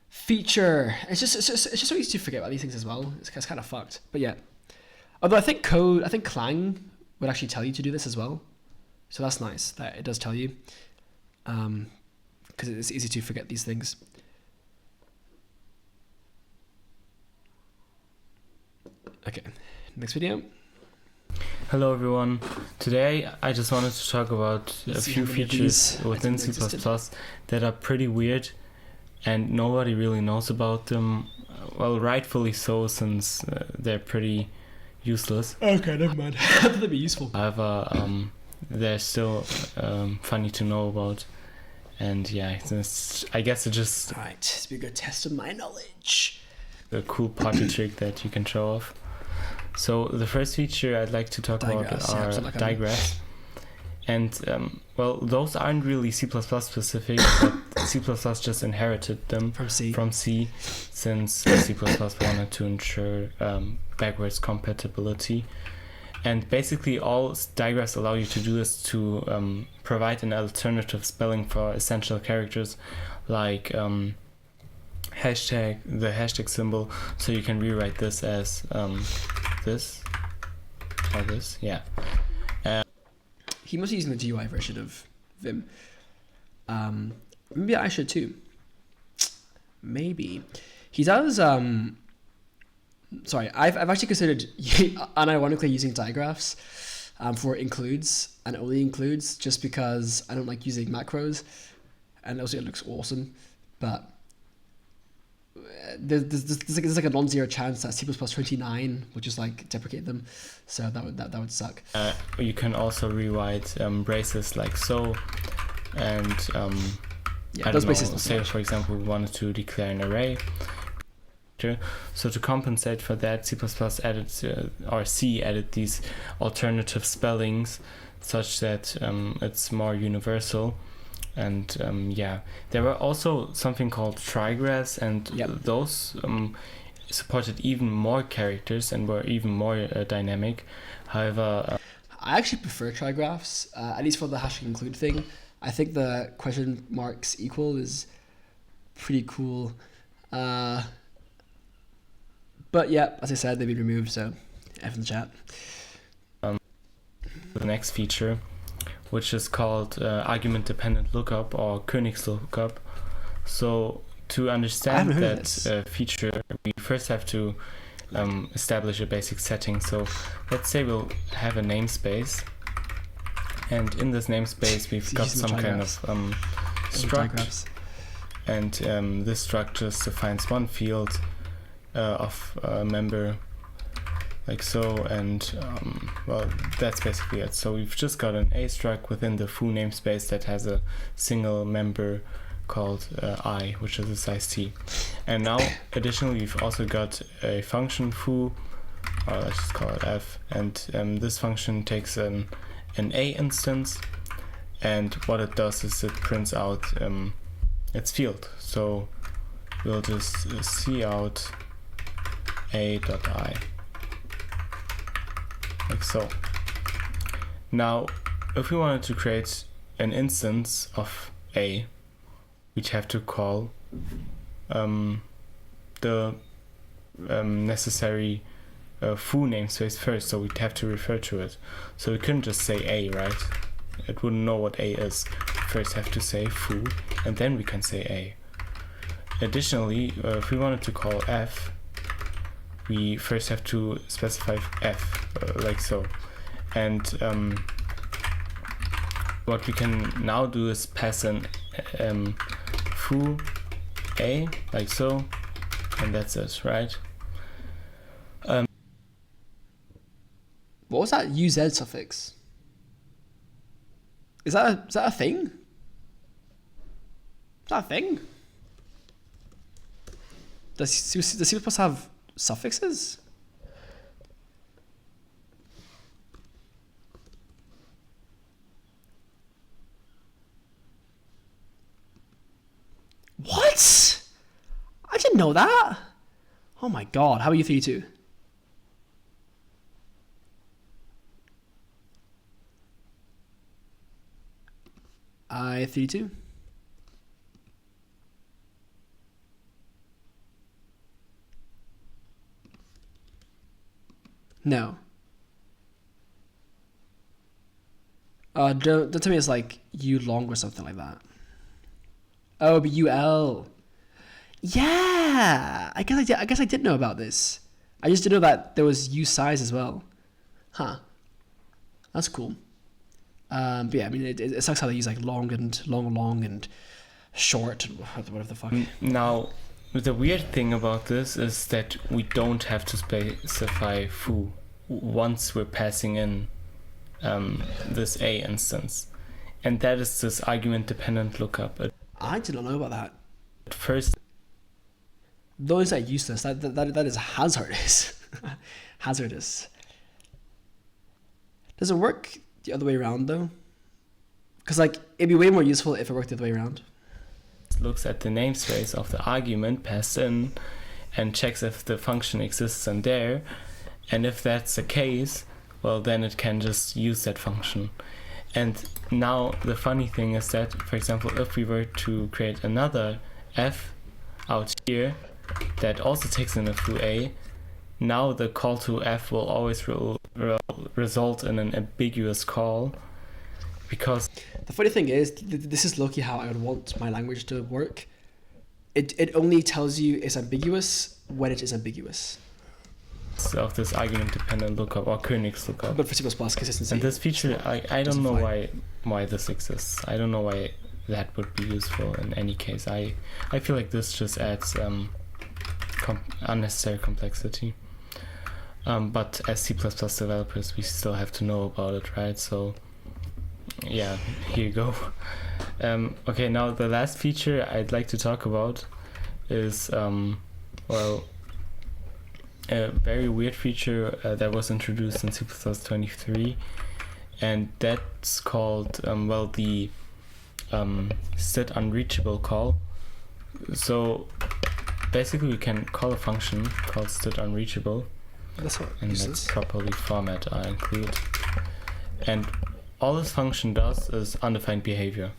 feature. It's just so easy to forget about these things as well. It's kind of fucked. But yeah. Although I think Clang would actually tell you to do this as well. So that's nice that it does tell you. Because it's easy to forget these things. Okay, next video. Hello everyone. Today I just wanted to talk about a few features within C++ that are pretty weird and nobody really knows about them. Well, rightfully so, since they're pretty useless. Okay, never mind. That'd be useful. However, they're still funny to know about. And yeah, I guess it's just Alright, this will be a good test of my knowledge. a cool party trick that you can show off. So the first feature I'd like to talk about are digraphs. And well, those aren't really C++ specific, but C++ just inherited them from C, since C++ wanted to ensure backwards compatibility. And basically all digraphs allow you to do is to provide an alternative spelling for essential characters, like the hashtag symbol, so you can rewrite this as this or this, yeah. He must be using the GUI version of Vim. Maybe I should too. Maybe. He does, sorry, I've actually considered unironically using digraphs for includes and only includes, just because I don't like using macros, and also it looks awesome, but there's like a non-zero chance that C++ 29 would just like deprecate them, so that would suck. You can also rewrite braces like so, and Yeah, I those don't know, braces say for example we wanted to declare an array. So to compensate for that, C++ added or C added these alternative spellings such that it's more universal. And yeah, there were also something called trigraphs, and those supported even more characters and were even more dynamic. However, I actually prefer trigraphs, at least for the hash include thing. I think the question marks equal is pretty cool. But yeah, as I said, they've been removed, so F in the chat. The next feature, which is called argument-dependent lookup or Königs lookup. So to understand that feature, we first have to establish a basic setting. So let's say we'll have a namespace, and in this namespace we've got some kind of struct, and this struct just defines one field of a member, like so, and well, that's basically it. So we've just got an A struct within the foo namespace that has a single member called I, which is a size t. And now additionally we've also got a function foo, or let's just call it f, and this function takes an A instance, and what it does is it prints out its field. So we'll just see out a.I, like so. Now if we wanted to create an instance of A, we'd have to call the necessary foo namespace first, so we'd have to refer to it. So we couldn't just say A, right? It wouldn't know what A is. First have to say foo, and then we can say A. Additionally, if we wanted to call F, we first have to specify F, like so. And what we can now do is pass an foo A, like so, and that's it, right? What was that UZ suffix? Is that a thing? Is that a thing? Does C++ have suffixes? What? I didn't know that. Oh my god, how are you 32? I 32. No. Don't tell me it's like U long or something like that. Oh, but UL. Yeah, I guess I did know about this. I just didn't know that there was U size as well. Huh. That's cool. But yeah, I mean, it sucks how they use like long and short, whatever the fuck. Now, the weird thing about this is that we don't have to specify foo once we're passing in this A instance. And that is this argument-dependent lookup. I did not know about that. At first, those are useless. That is hazardous. Hazardous. Does it work the other way around though? Because like it'd be way more useful if it worked the other way around. it looks at the namespace of the argument passed in and checks if the function exists in there. And if that's the case, well, then it can just use that function. And now the funny thing is that, for example, if we were to create another f out here that also takes in a foo a, now the call to f will always result in an ambiguous call, because the funny thing is, this is low-key how I would want my language to work. It only tells you it's ambiguous when it is ambiguous. of this argument-dependent lookup or Königs lookup. But for C++, consistency. And this feature, I don't know fine. why this exists. I don't know why that would be useful in any case. I feel like this just adds unnecessary complexity. But as C++ developers, we still have to know about it, right? So yeah, here you go. Okay, now the last feature I'd like to talk about is a very weird feature that was introduced in C++ 23, and that's called the set unreachable call. So basically we can call a function called set unreachable, and let's properly format include, and all this function does is undefined behavior.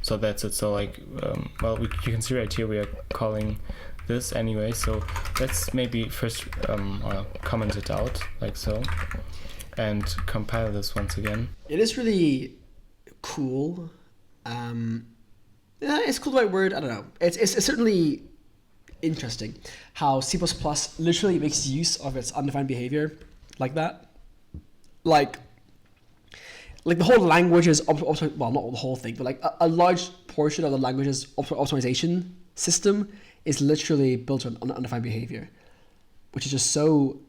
So that's it. So like you can see right here we are calling this anyway, so let's maybe first comment it out like so and compile this once again. It is really cool. It's cool, the right word, I don't know. It's certainly interesting how C++ literally makes use of its undefined behavior like that. Like the whole language is, well, not the whole thing, but like a large portion of the language's optimization system is literally built on undefined behavior, which is just so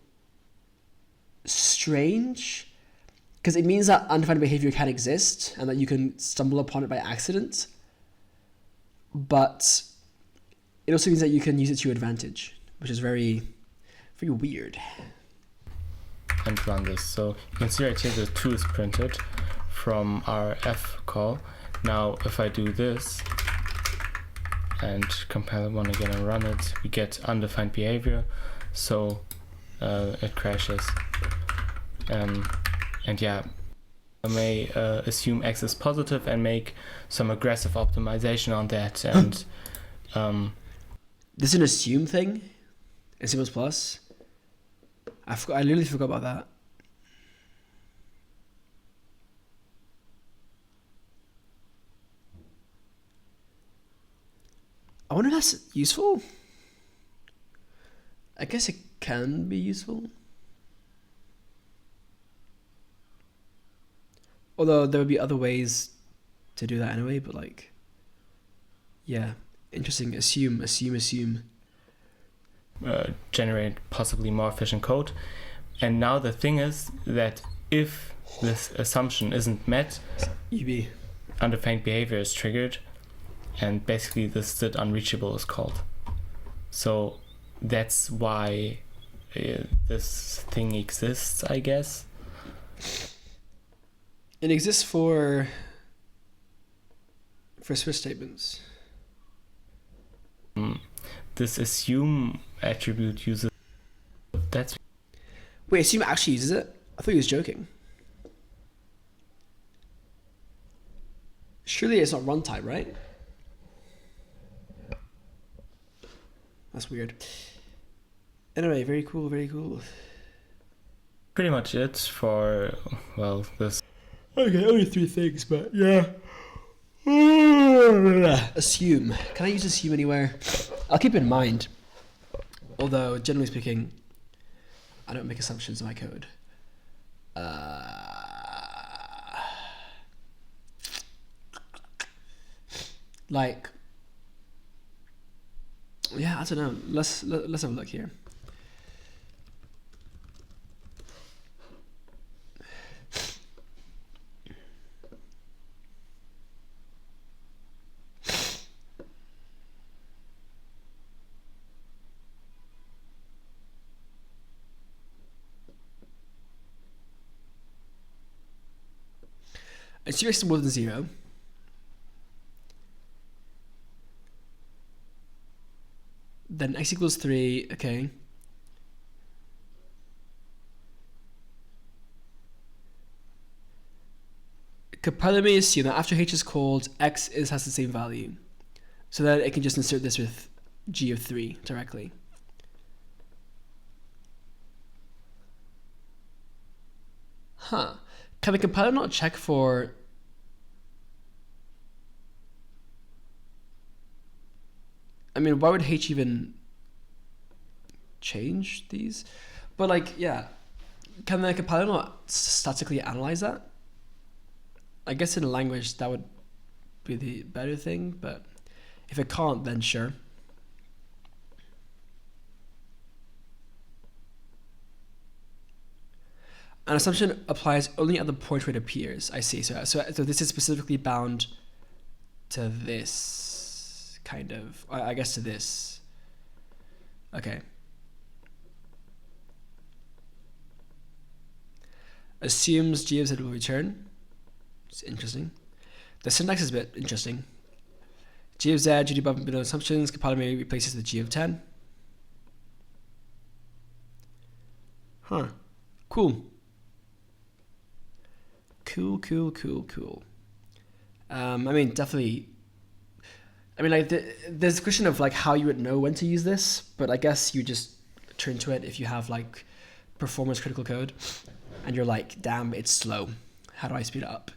strange, because it means that undefined behavior can exist and that you can stumble upon it by accident, but it also means that you can use it to your advantage, which is very, very weird. And run this. So you can see right here the 2 is printed from our f call. Now if I do this and compile one again and run it, we get undefined behavior, so it crashes. And yeah, I may assume x is positive and make some aggressive optimization on that. And this is an assume thing in C++. I literally forgot about that. I wonder if that's useful. I guess it can be useful. Although there would be other ways to do that anyway, but like, yeah, interesting. Assume. generate possibly more efficient code. And now the thing is that if this assumption isn't met, EB. undefined behavior is triggered, and basically the state unreachable is called. So that's why this thing exists, I guess. It exists for switch statements. This assume attribute uses. That's Wait, assume actually uses it? I thought he was joking. Surely it's not runtime, right? That's weird. Anyway, very cool, very cool. pretty much it for, well, this. Okay, only 3 things, but yeah. Assume. Can I use assume anywhere? I'll keep it in mind. Although, generally speaking, I don't make assumptions in my code. Like, yeah, I don't know. Let's have a look here. Assume x is more than 0. Then x equals 3, okay. Compiler may assume that after h is called, x has the same value. So that it can just insert this with g of 3 directly. Huh. Can the compiler not check for... I mean, why would h even change these? But like, yeah, can the compiler not statically analyze that? I guess in a language that would be the better thing, but if it can't, then sure. An assumption applies only at the point where it appears. I see. So this is specifically bound to this kind of. I guess to this. Okay. Assumes g of z will return. It's interesting. The syntax is a bit interesting. G of z, g above and below assumptions. Compiler may replaces the g of 10. Huh. Cool. Cool. I mean, definitely. I mean, like, there's a question of like how you would know when to use this, but I guess you just turn to it if you have like performance critical code, and you're like, damn, it's slow. How do I speed it up?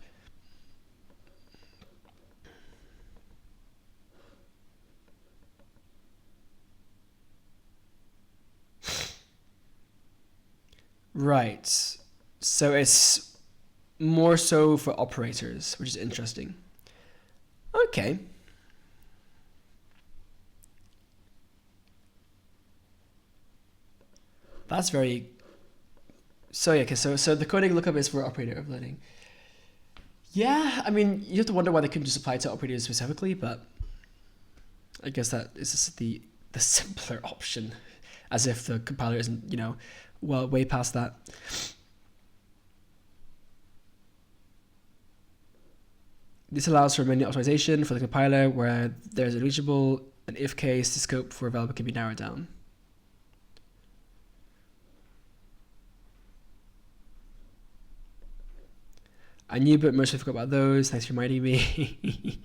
Right. So it's more so for operators, which is interesting. Okay. That's very... So yeah, okay, so the coding lookup is for operator overloading. Yeah, I mean, you have to wonder why they couldn't just apply it to operators specifically, but I guess that is just the simpler option, as if the compiler isn't, you know, well, way past that. This allows for menu optimization for the compiler where there's a reachable and if case, the scope for available can be narrowed down. I knew, but mostly forgot about those. Thanks for reminding me.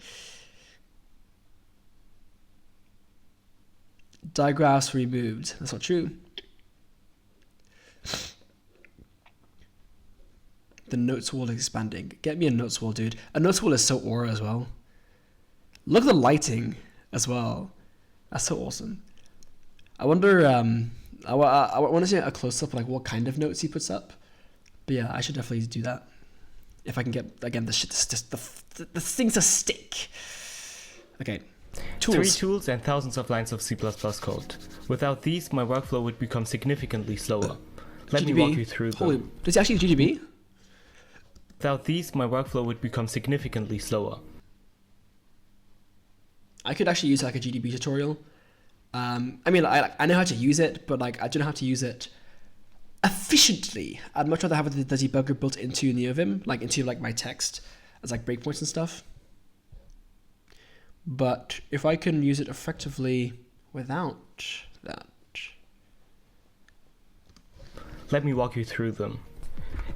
Digraphs removed. That's not true. The notes wall is expanding. Get me a notes wall, dude. A notes wall is so aura as well. Look at the lighting as well. That's so awesome. I wonder, I want to see a close-up of like what kind of notes he puts up. But yeah, I should definitely do that. If I can get, again, the thing's a stick. Okay, 3 Tools. tools and thousands of lines of C++ code. Without these, my workflow would become significantly slower. Let me walk you through them. Holy, does he actually use GDB? Without these, my workflow would become significantly slower. I could actually use like a GDB tutorial. I mean, I know how to use it, but like I don't know how to use it efficiently. I'd much rather have the debugger built into NeoVim, like into like my text as like breakpoints and stuff. But if I can use it effectively without that. Let me walk you through them.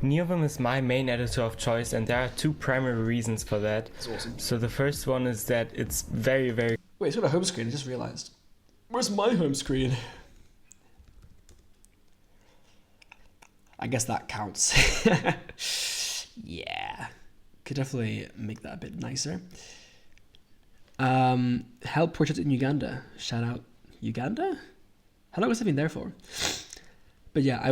NeoVim is my main editor of choice, and there are 2 primary reasons for that. That's awesome. So the first one is that it's very, very Wait, it's got a home screen, I just realized. Where's my home screen? I guess that counts. Yeah. Could definitely make that a bit nicer. Help portraits in Uganda. Shout out Uganda? How long has I been there for? But yeah, I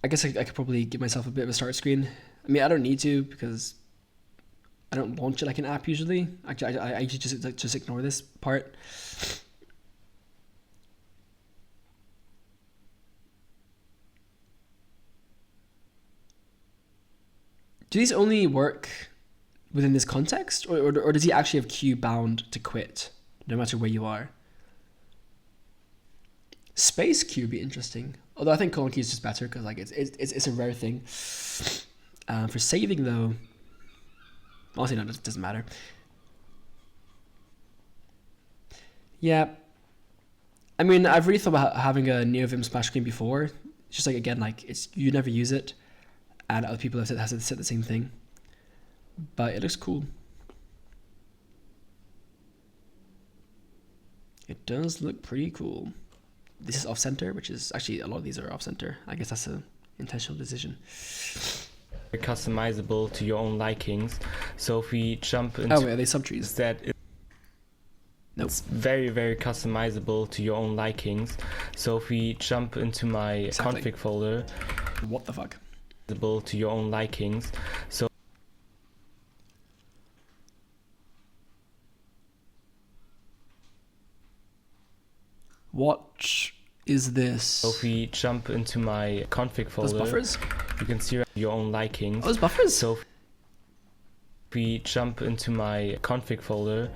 guess I could probably give myself a bit of a start screen. I mean, I don't need to because I don't launch it like an app usually. Actually, I usually just ignore this part. Do these only work within this context, or does he actually have queue bound to quit no matter where you are? Space queue would be interesting. Although I think colon queue is just better because like it's a rare thing. For saving though, honestly no, it doesn't matter. Yeah, I mean I've really thought about having a NeoVim splash screen before. It's just like again like it's you never use it, and other people have said the same thing. But it looks cool. It does look pretty cool. This is off-center, which is actually a lot of these are off-center. I guess that's an intentional decision. customizable to your own likings. So if we jump into Oh, wait, are they subtrees? that, Nope. it's very, very customizable to your own likings. So if we jump into my Exactly. config folder, What the fuck? customizable to your own likings. So What is this? if we jump into my config Those folder, buffers? you can see your own likings. Those buffers? So if we jump into my config folder,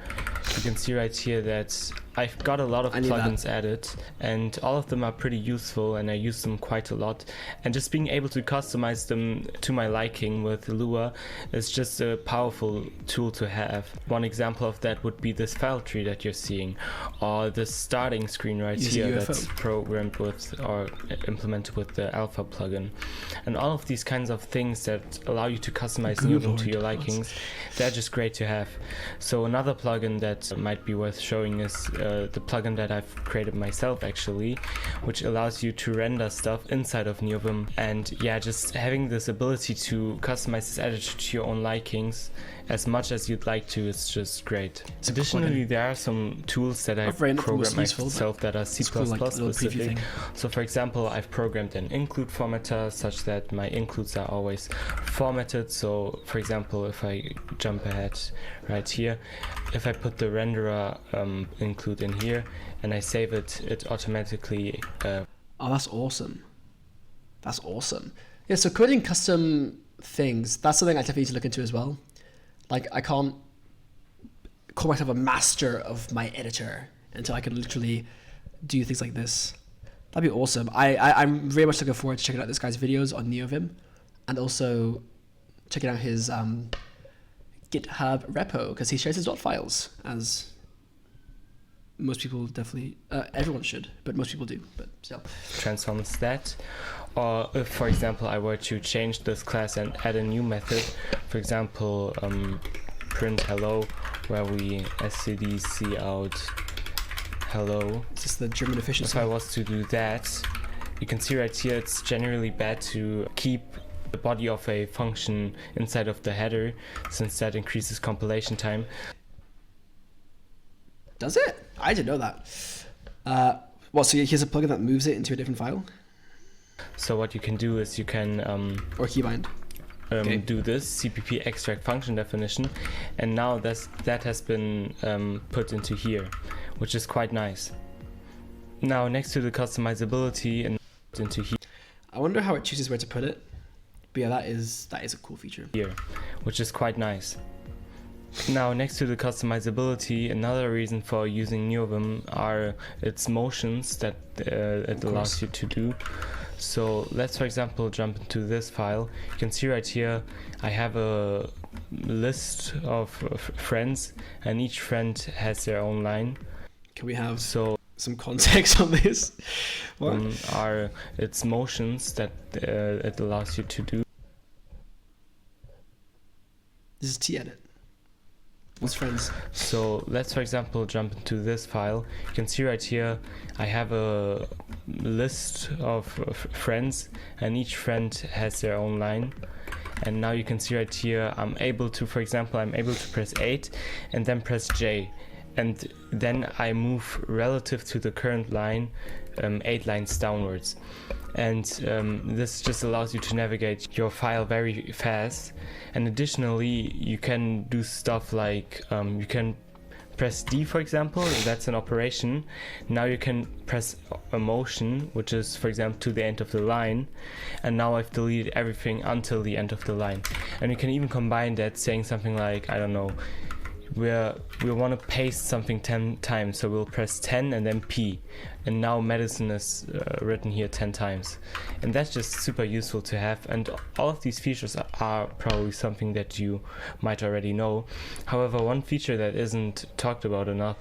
you can see right here that I've got a lot of I need that. plugins added, and all of them are pretty useful and I use them quite a lot. And just being able to customize them to my liking with Lua is just a powerful tool to have. One example of that would be this file tree that you're seeing, or the starting screen right Using here UFO. that's programmed with or implemented with the alpha plugin. And all of these kinds of things that allow you to customize Good NeoVim to lord. your likings, they're just great to have. So another plugin that might be worth showing is the plugin that I've created myself actually, which allows you to render stuff inside of NeoVim. And yeah, just having this ability to customize this editor to your own likings as much as you'd like to is just great. It's a Additionally, there are some tools that I've very nothing was programmed useful, but myself that are C++ it's cool, like, little preview specific. thing. So for example, I've programmed an include formatter such that my includes are always formatted. So for example, if I jump ahead right here, if I put the renderer include in here and I save it, it automatically Oh, that's awesome. That's awesome. Yeah, so creating custom things, that's something I definitely need to look into as well. Like, I can't call myself a master of my editor until I can literally do things like this. That'd be awesome. I'm very much looking forward to checking out this guy's videos on NeoVim and also checking out his GitHub repo because he shares his dot files, as most people definitely, everyone should, but most people do, but still. transforms that. Or if, for example, I were to change this class and add a new method, for example, print hello, where we std out hello. It's just the German If efficiency. I was to do that, you can see right here it's generally bad to keep the body of a function inside of the header, since that increases compilation time. Does it? I didn't know that. Well, so here's a plugin that moves it into a different file? So what you can do is you can Or keybind? do this CPP extract function definition, and now that has been put into here, which is quite nice. Now next to the customizability and into I wonder how it chooses where to put it. But yeah, that is a cool feature. here, which is quite nice. Now next to the customizability, another reason for using NeoVim are its motions that it allows you to do. So let's for example jump into this file. You can see right here I have a list of friends, and each friend has their own line. Can we have So some context on this? What? are its motions that it allows you to do. This is T-edit. What's friends? So let's for example jump into this file. You can see right here I have a list of friends, and each friend has their own line. And now you can see right here I'm able to press 8 and then press J, and then I move relative to the current line 8 lines downwards. And this just allows you to navigate your file very fast. And additionally, you can do stuff like you can press D, for example, that's an operation. Now you can press a motion, which is, for example, to the end of the line. And now I've deleted everything until the end of the line. And you can even combine that, saying something like, I don't know, we want to paste something 10 times, so we'll press 10 and then P, and now medicine is written here 10 times, and that's just super useful to have. And all of these features are probably something that you might already know. However, one feature that isn't talked about enough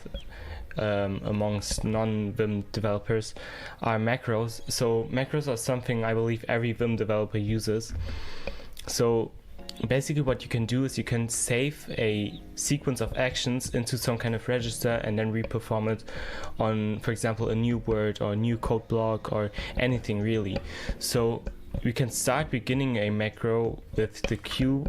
amongst non-Vim developers are macros. So macros are something I believe every Vim developer uses. So basically what you can do is you can save a sequence of actions into some kind of register and then reperform it on, for example, a new word or a new code block or anything really. So we can start beginning a macro with the Q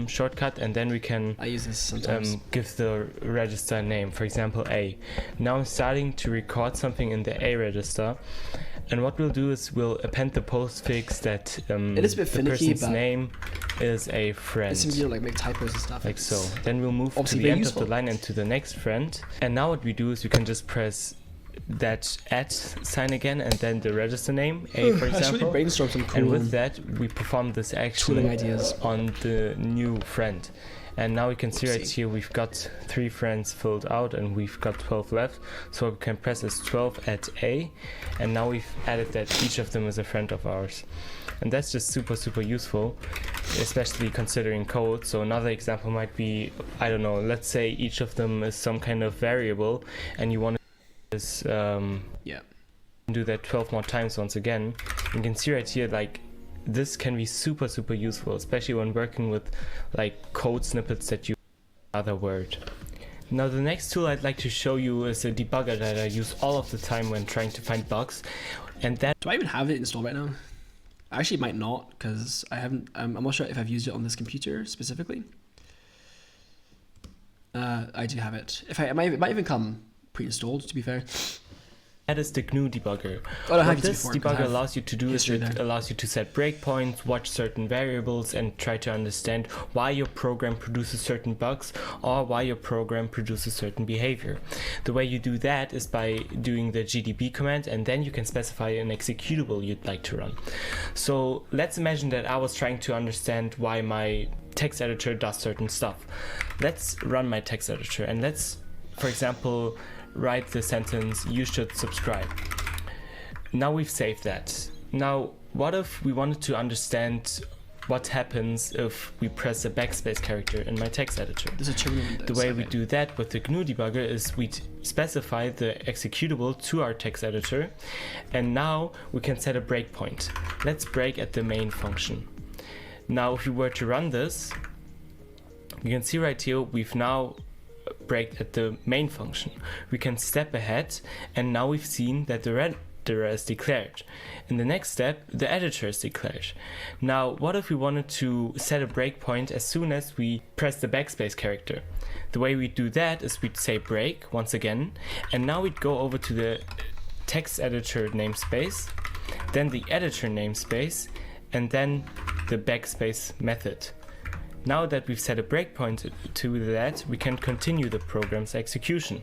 shortcut, and then we can I use this sometimes. give the register name, for example A. Now I'm starting to record something in the A register, and what we'll do is we'll append the postfix that It is a bit the finicky, person's but name is a friend. It seems you don't like make typos and stuff. Like so. Then we'll move to Obviously the very end useful. of the line and to the next friend. And now what we do is we can just press that @ sign again, and then the register name A, for I should really example. brainstorm some cool And with that, we perform this action tooling ideas. on the new friend. And now we can see right Oopsie. here we've got 3 friends filled out and we've got 12 left. So what we can press is 12 at A, and now we've added that each of them is a friend of ours. And that's just super useful, especially considering code. So another example might be, I don't know, let's say each of them is some kind of variable, and you want to do that 12 more times once again. You can see right here, like, this can be super useful, especially when working with like code snippets that you other word. Now the next tool I'd like to show you is a debugger that I use all of the time when trying to find bugs, and that Do I even have it installed right now? I actually might not, because I haven't. I'm not sure if I've used it on this computer specifically. I do have it. It might even come pre-installed, to be fair. is the GNU debugger. Oh, I have What used it this before, 'cause I debugger have allows you to do is history it there. allows you to set breakpoints, watch certain variables, and try to understand why your program produces certain bugs or why your program produces certain behavior. The way you do that is by doing the gdb command, and then you can specify an executable you'd like to run. So let's imagine that I was trying to understand why my text editor does certain stuff. Let's run my text editor, and let's, for example, write the sentence, "You should subscribe." Now we've saved that. Now, what if we wanted to understand what happens if we press the backspace character in my text editor? There's a terminal window. The way we do that with the GNU debugger is we specify the executable to our text editor, and now we can set a breakpoint. Let's break at the main function. Now, if we were to run this, you can see right here we've now break at the main function. We can step ahead, and now we've seen that the renderer is declared. In the next step, the editor is declared. Now, what if we wanted to set a breakpoint as soon as we press the backspace character? The way we do that is we'd say break once again, and now we'd go over to the text editor namespace, then the editor namespace, and then the backspace method. Now that we've set a breakpoint to that, we can continue the program's execution.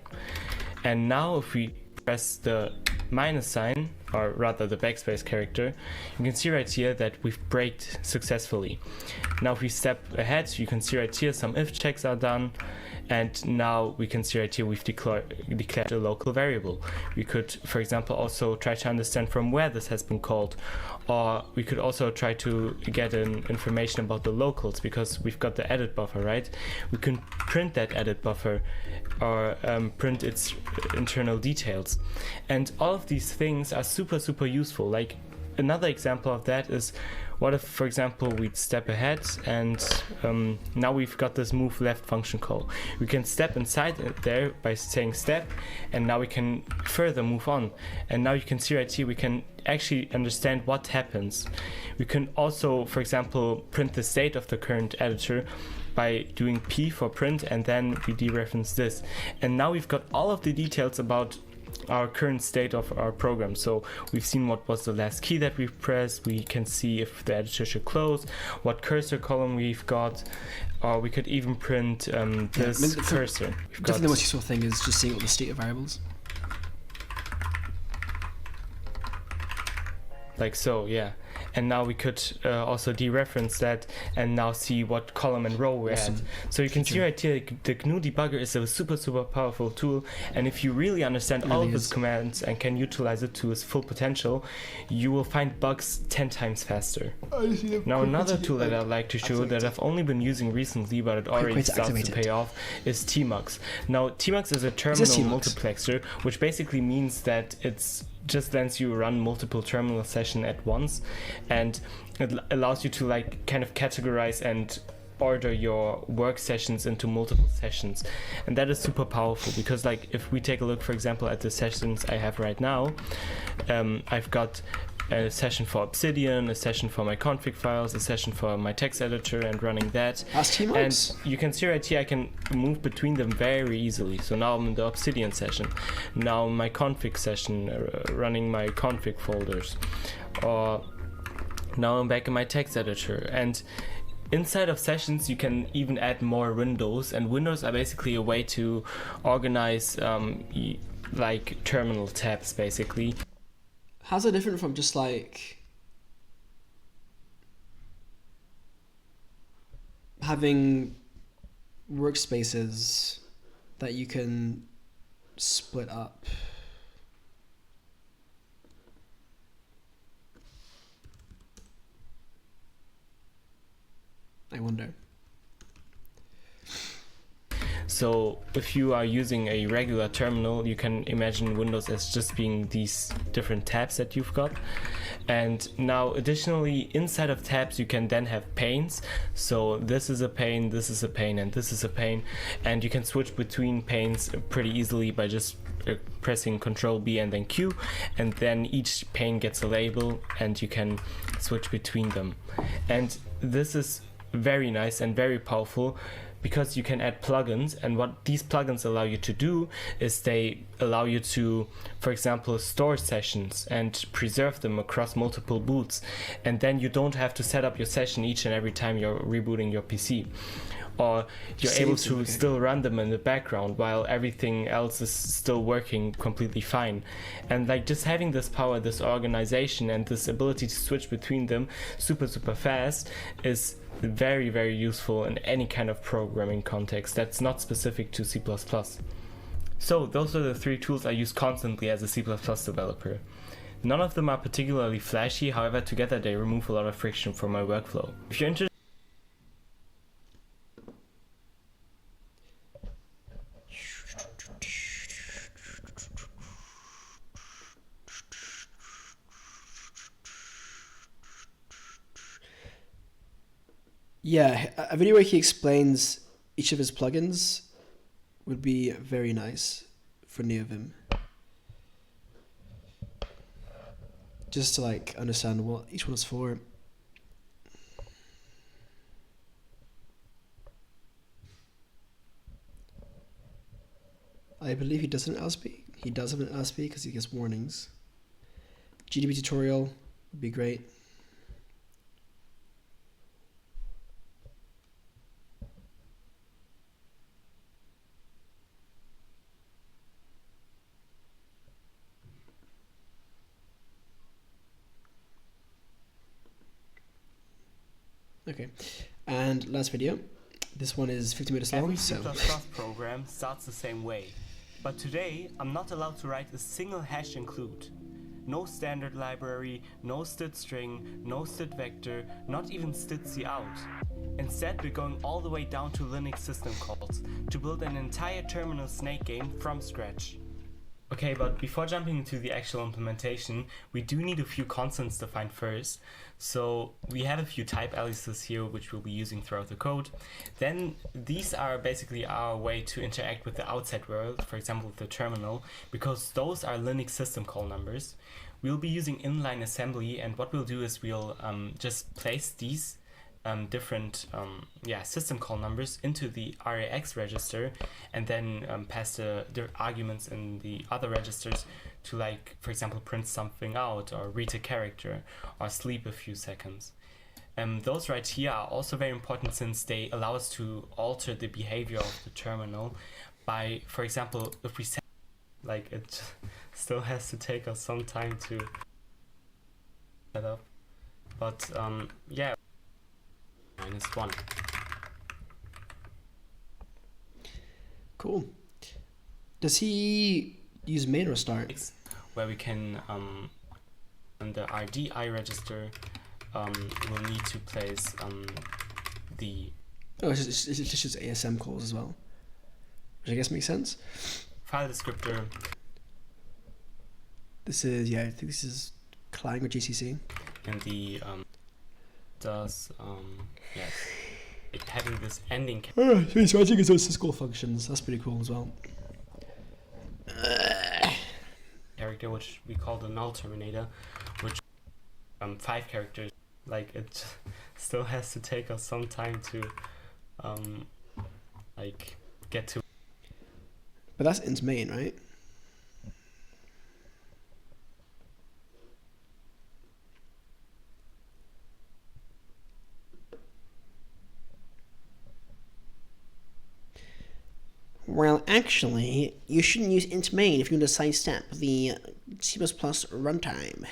And now if we press the minus sign, or rather the backspace character, you can see right here that we've braked successfully. Now if we step ahead, you can see right here some if checks are done, and now we can see right here we've declared a local variable. We could, for example, also try to understand from where this has been called, or we could also try to get information about the locals, because we've got the edit buffer, right? We can print that edit buffer or print its internal details. And all of these things are super useful. Like another example of that is, what if, for example, we'd step ahead and now we've got this move left function call. We can step inside it there by saying step, and now we can further move on. And now you can see right here, we can actually understand what happens. We can also, for example, print the state of the current editor by doing P for print, and then we dereference this. And now we've got all of the details about our current state of our program. So we've seen what was the last key that we've pressed. We can see if the editor should close, what cursor column we've got, or we could even print this cursor. Definitely the most useful thing is just seeing all the state of variables. Like so, yeah. And now we could also dereference that and now see what column and row we're at. So you can see right here, the GNU debugger is a super powerful tool. And if you really understand all of its commands and can utilize it to its full potential, you will find bugs 10 times faster. Now another tool that I'd like to show that I've only been using recently, but it already starts to pay off, is tmux. Now tmux is a terminal multiplexer, which basically means that it's just lets you run multiple terminal sessions at once, and it allows you to like kind of categorize and order your work sessions into multiple sessions. And that is super powerful, because like if we take a look, for example, at the sessions I have right now, I've got a session for Obsidian, a session for my config files, a session for my text editor, and running that. And you can see right here I can move between them very easily. So now I'm in the Obsidian session, now my config session, running my config folders, or now I'm back in my text editor. And inside of sessions you can even add more windows, and windows are basically a way to organize like terminal tabs basically. How's it different from just like having workspaces that you can split up? I wonder. So if you are using a regular terminal, you can imagine Windows as just being these different tabs that you've got. And now additionally, inside of tabs, you can then have panes. So this is a pane, this is a pane, and this is a pane. And you can switch between panes pretty easily by just pressing Control B and then Q. And then each pane gets a label and you can switch between them. And this is very nice and very powerful, because you can add plugins, and what these plugins allow you to do is they allow you to, for example, store sessions and preserve them across multiple boots, and then you don't have to set up your session each and every time you're rebooting your PC. Or you're able to still run them in the background while everything else is still working completely fine. And like just having this power, this organization, and this ability to switch between them super fast is very useful in any kind of programming context that's not specific to C++. So those are the 3 tools I use constantly as a C++ developer. None of them are particularly flashy, however together they remove a lot of friction from my workflow. If you're interested Yeah, a video where he explains each of his plugins would be very nice for Neovim. Just to like understand what each one is for. I believe he does have an LSP. He does have an LSP because he gets warnings. GDB tutorial would be great. Okay. And last video. This one is 50 minutes long, Every so... C++ program starts the same way. But today, I'm not allowed to write a single hash include. No standard library, no std string, no std vector, not even stdcout. Instead, we're going all the way down to Linux system calls to build an entire terminal snake game from scratch. Okay, but before jumping into the actual implementation, we do need a few constants defined first. So we have a few type aliases here which we'll be using throughout the code. Then these are basically our way to interact with the outside world, for example the terminal, because those are Linux system call numbers. We'll be using inline assembly, and what we'll do is we'll just place these different system call numbers into the RAX register, and then pass the arguments in the other registers to, like, for example, print something out or read a character or sleep a few seconds. Those right here are also very important since they allow us to alter the behavior of the terminal by, for example, if we set, like, it still has to take us some time to set up, but yeah, -1. Cool. Does he use main or start? Where we can, on the RDI register, we'll need to place the... Oh, it's just ASM calls as well, which I guess makes sense. File descriptor. This is, I think this is Clang or GCC. And the does yes, having this ending So he's writing his own syscall functions. That's pretty cool as well. character, which we call the null terminator, which 5 characters. Like, it still has to take us some time to like get to. But that's int main, right? Well, actually, you shouldn't use int main if you want to sidestep the C++ runtime.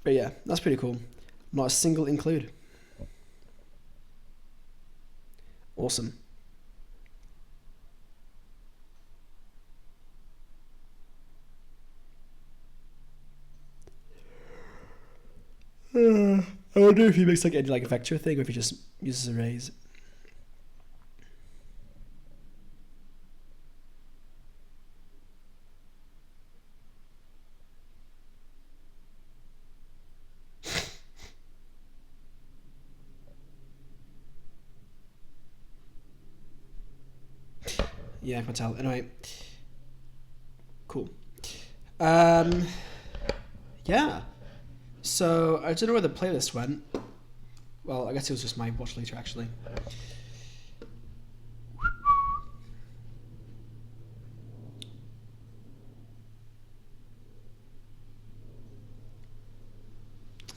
But yeah, that's pretty cool. Not a single include. Awesome. I wonder if he makes like any like vector thing or if he just uses arrays. Yeah, I can tell. Anyway, cool. Yeah. So I don't know where the playlist went. Well, I guess it was just my watch later actually.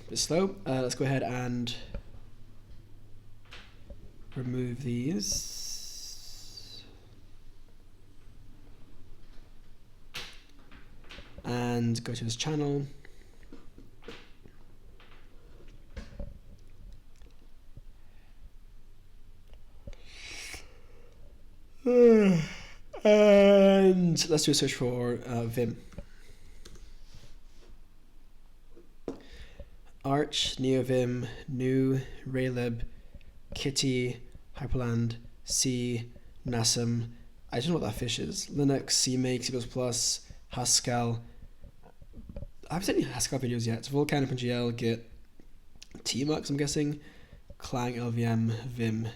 Bit slow. Let's go ahead and remove these. And go to this channel. And let's do a search for Vim. Arch, NeoVim, New, Raylib, Kitty, Hyperland, C, Nasm. I don't know what that fish is. Linux, CMake, C++, Haskell. I haven't seen any Haskell videos yet. Vulkan, OpenGL, Git, Tmux, I'm guessing, Clang, LVM, Vim,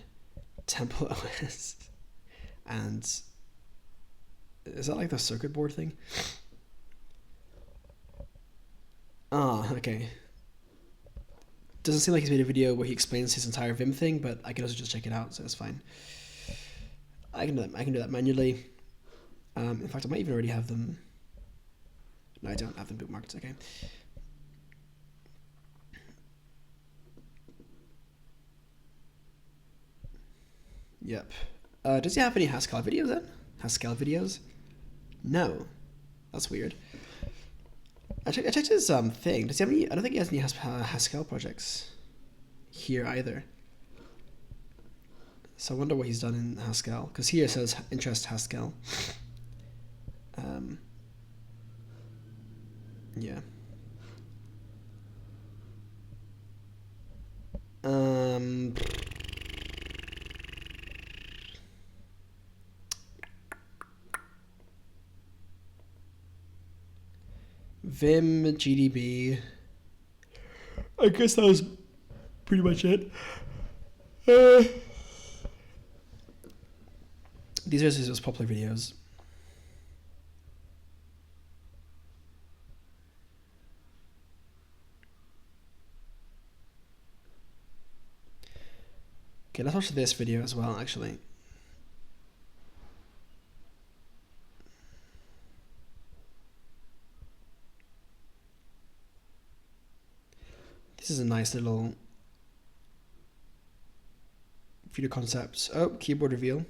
Temple OS, and is that like the circuit board thing? Ah, okay. Doesn't seem like he's made a video where he explains his entire Vim thing, but I can also just check it out, so it's fine. I can do that manually. In fact, I might even already have them. No, I don't have them bookmarked. Okay. Yep. Does he have any Haskell videos then? Haskell videos? No. That's weird. I checked his thing. Does he have any? I don't think he has any Haskell projects here either. So I wonder what he's done in Haskell, because here it says interest Haskell. Yeah. Vim, GDB. I guess that was pretty much it. These are his most popular videos. Okay, let's watch this video as well, actually. This is a nice little video concept. Oh, keyboard reveal.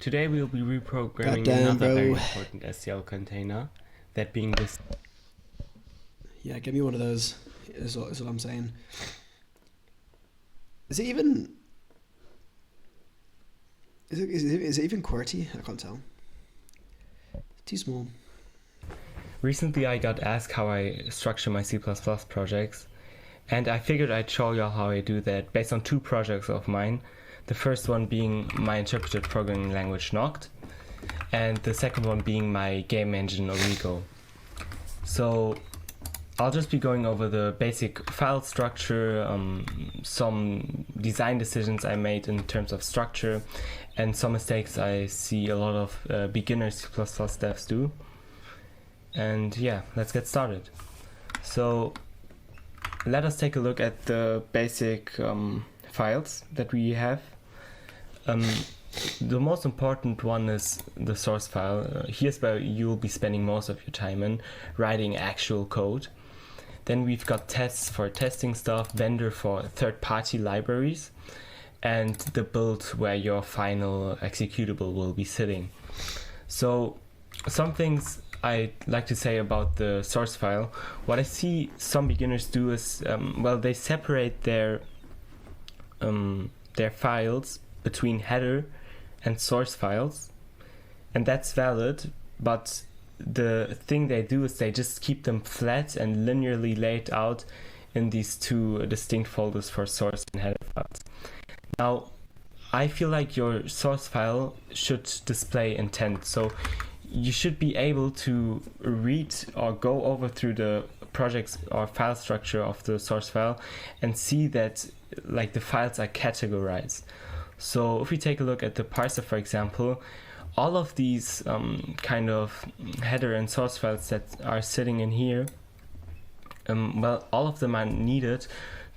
Today we'll be reprogramming Goddamn, another very bro. important STL container, that being this. Yeah, give me one of those, is what I'm saying. Is it even... Is it even QWERTY? I can't tell. Too small. Recently I got asked how I structure my C++ projects, and I figured I'd show y'all how I do that based on 2 projects of mine. The first one being my interpreted programming language Noct, and the second one being my game engine Origo. So I'll just be going over the basic file structure, some design decisions I made in terms of structure, and some mistakes I see a lot of beginner C++ devs do. And yeah, let's get started. So let us take a look at the basic files that we have. The most important one is the source file. Here's where you'll be spending most of your time in writing actual code. Then we've got tests for testing stuff, vendor for third-party libraries, and the build where your final executable will be sitting. So some things I'd like to say about the source file. What I see some beginners do is, they separate their files between header and source files, and that's valid, but the thing they do is they just keep them flat and linearly laid out in these 2 distinct folders for source and header files. Now, I feel like your source file should display intent, so you should be able to read or go over through the projects or file structure of the source file and see that like the files are categorized. So if we take a look at the parser, for example, all of these kind of header and source files that are sitting in here, all of them are needed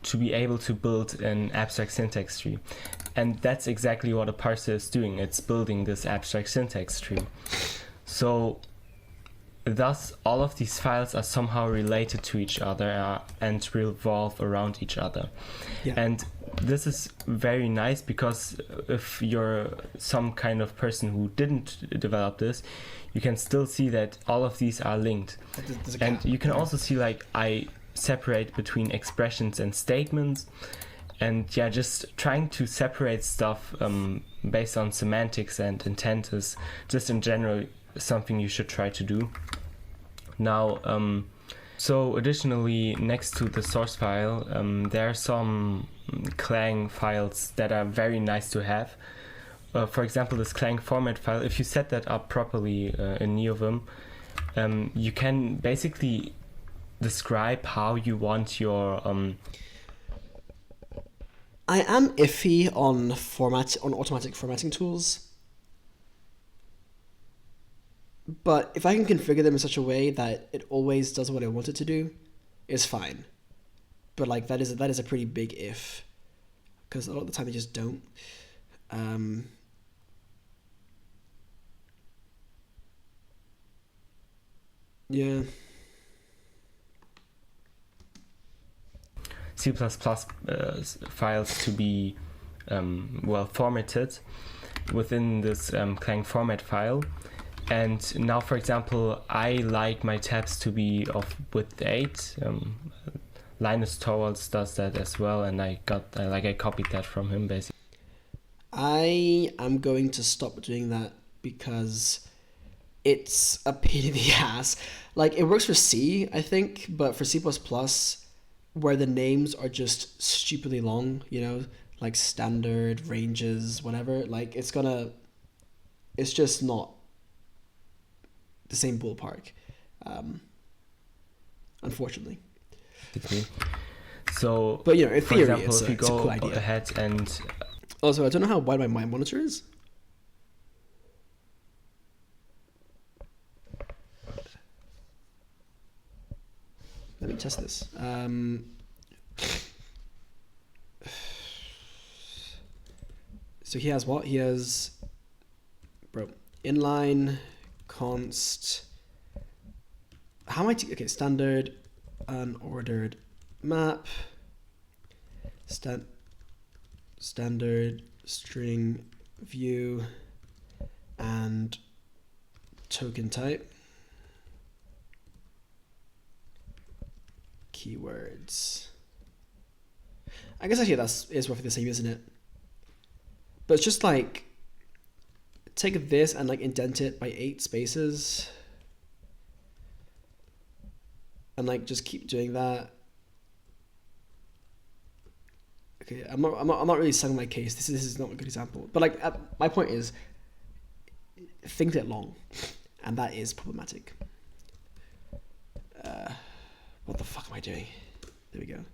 to be able to build an abstract syntax tree. And that's exactly what a parser is doing. It's building this abstract syntax tree. So thus all of these files are somehow related to each other and revolve around each other. Yeah. And this is very nice, because if you're some kind of person who didn't develop this, you can still see that all of these are linked. And you can also see like I separate between expressions and statements, and yeah, just trying to separate stuff based on semantics and intent is just in general something you should try to do. Now, so additionally, next to the source file, there are some Clang files that are very nice to have. For example, this Clang format file, if you set that up properly in NeoVim, you can basically describe how you want your... I am iffy on automatic formatting tools. But if I can configure them in such a way that it always does what I want it to do, it's fine. But like that is a pretty big if, because a lot of the time they just don't. Yeah. C++ files to be formatted within this Clang format file. And now, for example, I like my tabs to be of width 8. Linus Torvalds does that as well, and I copied that from him basically. I am going to stop doing that because it's a pain in the ass. Like, it works for C, I think, but for C++, where the names are just stupidly long, you know, like standard, ranges, whatever, like, it's just not the same ballpark, unfortunately. So, but you know, in for theory, example, if you it's a go cool idea. ahead and Also, I don't know how wide my monitor is. Let me test this. So he has what? He has, bro, inline, const. How am I? Okay, standard, unordered map. Standard string view and token type. Keywords. I guess actually is roughly the same, isn't it? But it's just like, take this and like indent it by 8 spaces. And like just keep doing that. Okay, I'm not really selling my case. This is not a good example. But like, my point is, things get long, and that is problematic. What the fuck am I doing? There we go.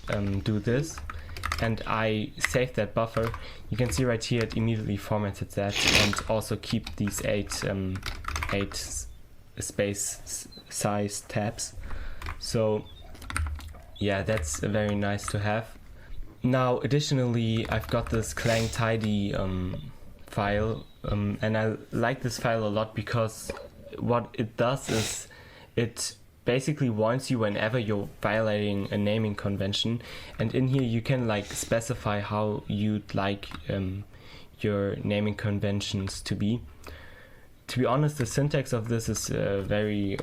do this, and I saved that buffer. You can see right here it immediately formatted that, and also keep these 8 space size tabs. So yeah, that's very nice to have. Now additionally, I've got this clang tidy file, and I like this file a lot because what it does is it basically warns you whenever you're violating a naming convention, and in here you can like specify how you'd like your naming conventions to be. To be honest, the syntax of this is very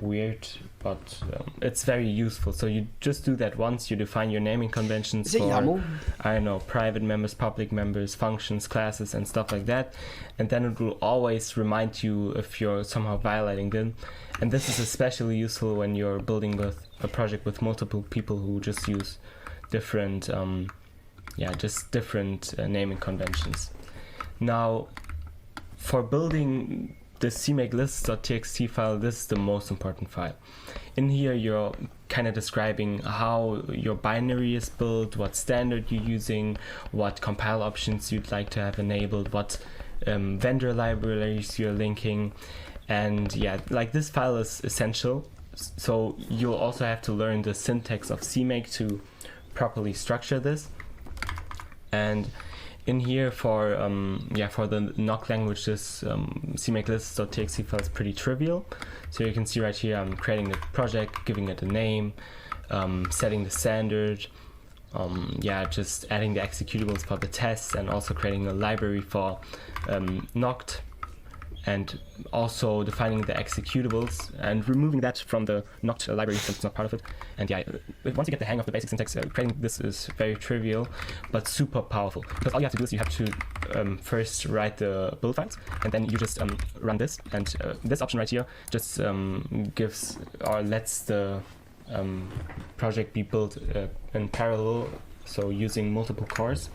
weird, but it's very useful. So you just do that once, you define your naming conventions for, YAML? I don't know, private members, public members, functions, classes, and stuff like that. And then it will always remind you if you're somehow violating them. And this is especially useful when you're building with a project with multiple people who just use different, naming conventions. Now, for building the cmakelist.txt file, this is the most important file. In here, you're kind of describing how your binary is built, what standard you're using, what compile options you'd like to have enabled, what vendor libraries you're linking. And yeah, like this file is essential. So you'll also have to learn the syntax of CMake to properly structure this. And in here for the Nock language, this cmakelist.txt file is pretty trivial. So you can see right here, I'm creating a project, giving it a name, setting the standard, just adding the executables for the tests, and also creating a library for Noct, and also defining the executables and removing that from the Noct library since it's not part of it. And yeah, once you get the hang of the basic syntax, creating this is very trivial, but super powerful. Because all you have to do is you have to first write the build files, and then you just run this. And this option right here just gives or lets the project be built in parallel, so using multiple cores.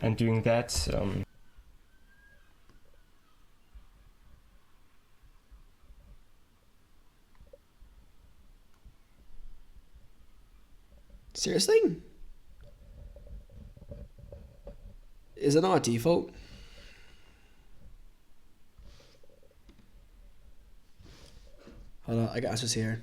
And doing that, Seriously? Is it not a default? Hold on, I got answers here.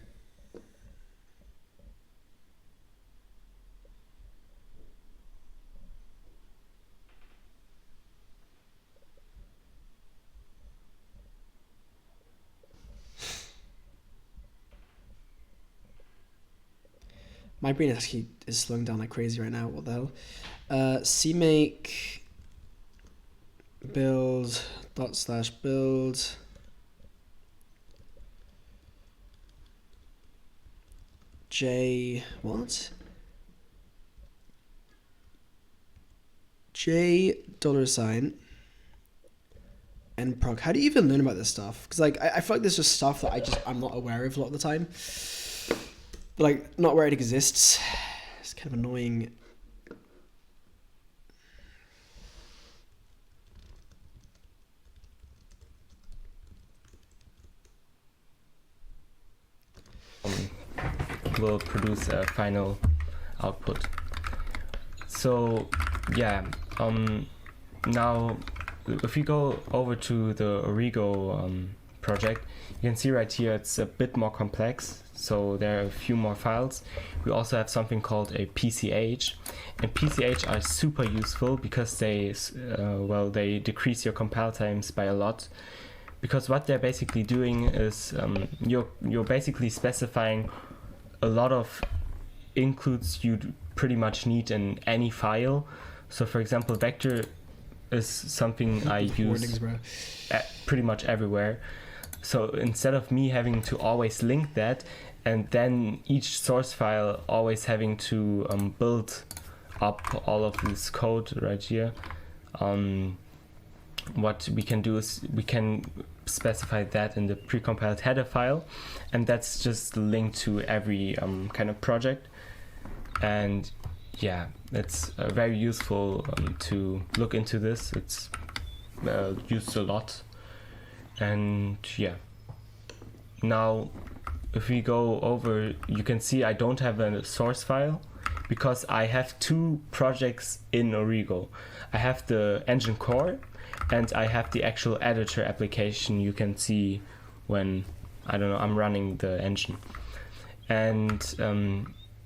My brain actually is slowing down like crazy right now. What the hell? CMake build dot slash build J what? J $, and proc. How do you even learn about this stuff? Because like I feel like there's just stuff that I'm not aware of a lot of the time. But, like, not where it exists. It's kind of annoying. Will produce a final output. So yeah, now if we go over to the Origo project, you can see right here it's a bit more complex. So there are a few more files. We also have something called a PCH, and PCH are super useful because they they decrease your compile times by a lot. Because what they're basically doing is you're basically specifying a lot of includes you pretty much need in any file. So for example, vector is something I use pretty much everywhere. So instead of me having to always link that and then each source file always having to build up all of this code right here, what we can do is we can specify that in the precompiled header file, and that's just linked to every kind of project. And yeah, it's very useful to look into this. It's used a lot. And yeah, now if we go over, you can see I don't have a source file because I have two projects in Origo. I have the engine core and I have the actual editor application you can see when, I don't know, I'm running the engine. And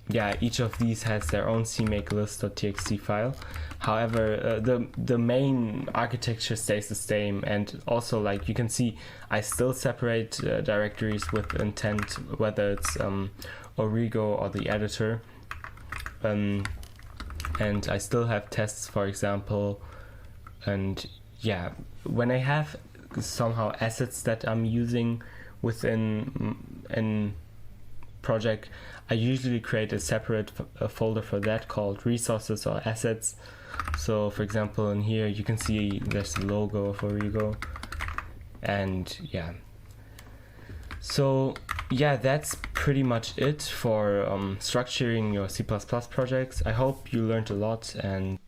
yeah, each of these has their own cmakelist.txt file. However, the main architecture stays the same, and also, like, you can see I still separate directories with intent, whether it's Origo or the editor. And I still have tests, for example. And yeah, when I have somehow assets that I'm using within an project, I usually create a separate folder for that called resources or assets. So for example, in here you can see there's the logo of Origo. And yeah, so yeah, that's pretty much it for structuring your C++ projects. I hope you learned a lot. And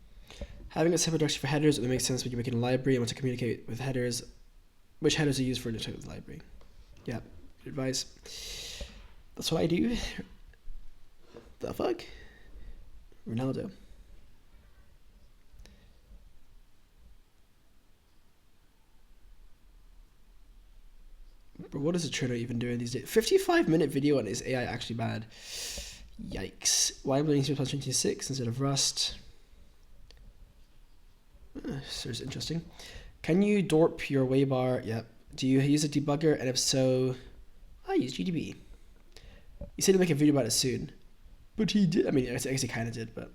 having a separate directory for headers only makes sense when you're making a library and want to communicate with headers. Which headers are used for the library? Yeah, good advice. That's what I do. The fuck? Ronaldo. But what is a trainer even doing these days? 55-minute video on is AI actually bad? Yikes. Why am I using C++26 instead of Rust? So it's interesting. Can you dorp your waybar? Yep. Do you use a debugger? And if so, I use GDB. He said he'd make a video about it soon. But he did. I mean, I guess he kind of did, but.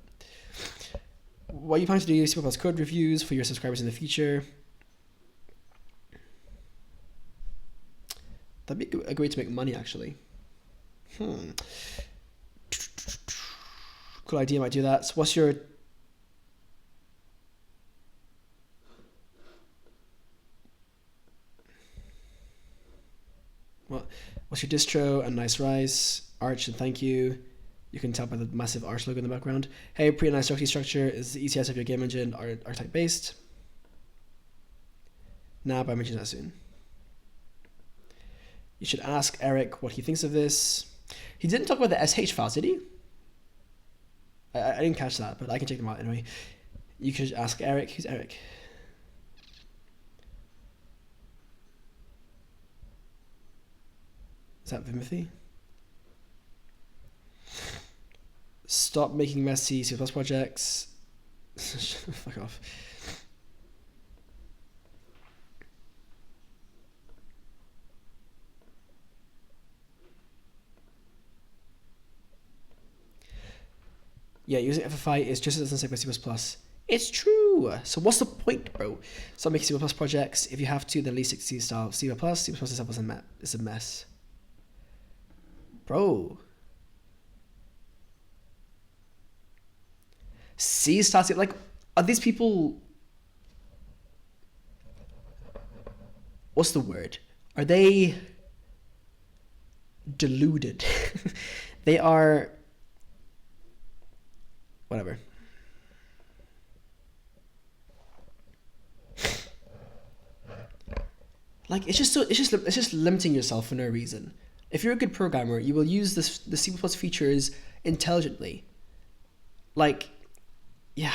What are you planning to do? C++ code reviews for your subscribers in the future? That'd be a great way to make money, actually. Cool idea, might do that. So what's your... What's your distro? And nice rice. Arch and thank you. You can tell by the massive Arch logo in the background. Hey, pretty nice structure. Is the ECS of your game engine R-type based? Nah, but I mention that soon. You should ask Eric what he thinks of this. He didn't talk about the SH files, did he? I didn't catch that, but I can check them out anyway. You could ask Eric. Who's Eric? Is that Vimothy? Stop making messy C++ projects. Fuck off. Yeah, using FFI is just as unsafe as C++. It's true. true. So what's the point, bro? Stop making C++ projects. If you have to, then at least C style. C++, C++ itself is a mess. Bro. C style, like, are these people... What's the word? Are they deluded? They are... Whatever. Like, it's just limiting yourself for no reason. If you're a good programmer, you will use the C++ features intelligently. Like, yeah.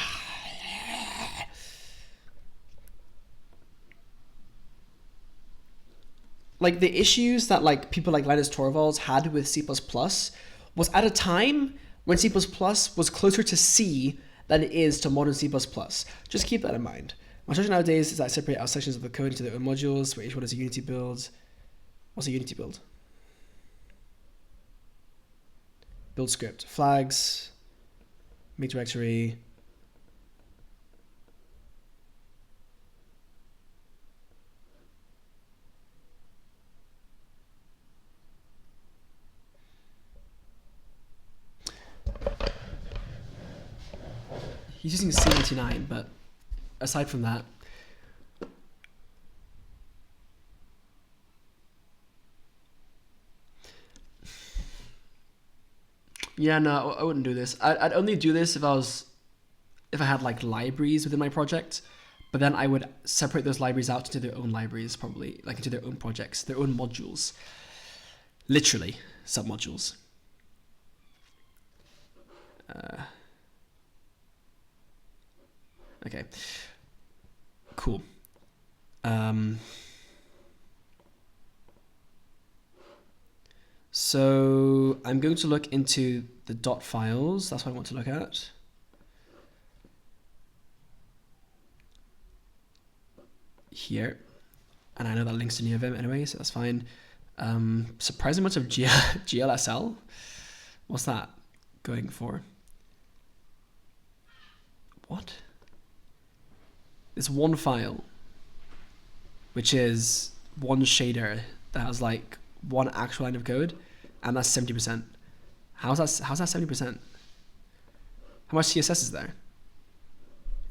Like, the issues that, like, people like Linus Torvalds had with C++ was at a time when C++ was closer to C than it is to modern C++. Just keep that in mind. My structure nowadays is that I separate out sections of the code into their own modules, where each one is a Unity build. What's a Unity build? Build script. Flags. Make directory. He's using C99, but aside from that, yeah, no, I wouldn't do this. I'd only do this if I had like libraries within my project, but then I would separate those libraries out into their own libraries, probably like into their own projects, their own modules, literally submodules. Okay, cool. So I'm going to look into the dot files. That's what I want to look at. Here. And I know that links to NeoVim anyway, so that's fine. Surprising much of GLSL. What's that going for? What? It's one file, which is one shader that has like one actual line of code, and that's 70%. How's that 70%? How much CSS is there?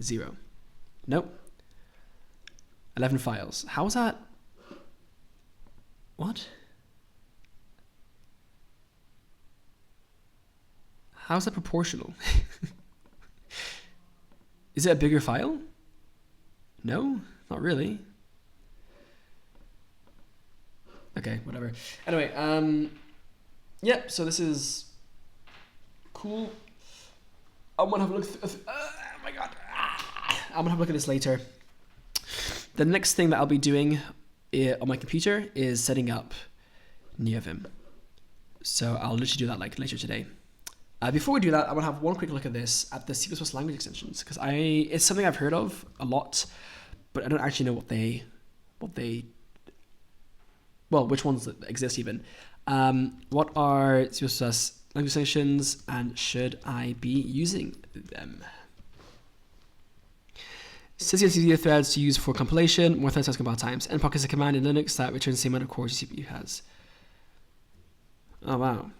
0. Nope. 11 files. How is that? What? How is that proportional? Is it a bigger file? No, not really. Okay, whatever. Anyway, yeah, so this is cool. I'm gonna have a look. Oh my god. I'm gonna have a look at this later. The next thing that I'll be doing on my computer is setting up NeoVim. So I'll literally do that like later today. Before we do that, I want to have one quick look at this, at the C++ language extensions, because it's something I've heard of a lot, but I don't actually know which ones that exist even. What are C++ language extensions, and should I be using them? System threads to use for compilation, more threads to compile times. Nproc is a command in Linux that returns the same amount of cores your CPU has. Oh wow.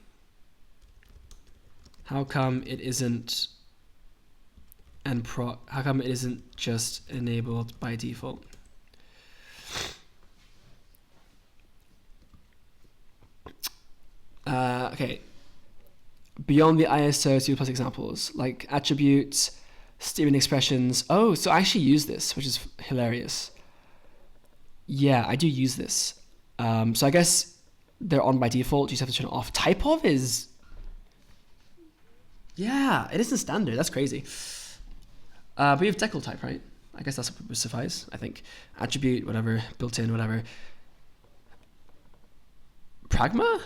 How come it isn't nproc? How come it isn't just enabled by default? Okay. Beyond the ISO C++ examples, like attributes, statement expressions. Oh, so I actually use this, which is hilarious. Yeah, I do use this. So I guess they're on by default. You just have to turn it off. Type of is... Yeah, it isn't standard. That's crazy. But you have decal type, right? I guess that's what would suffice, I think. Attribute, whatever, built in, whatever. Pragma?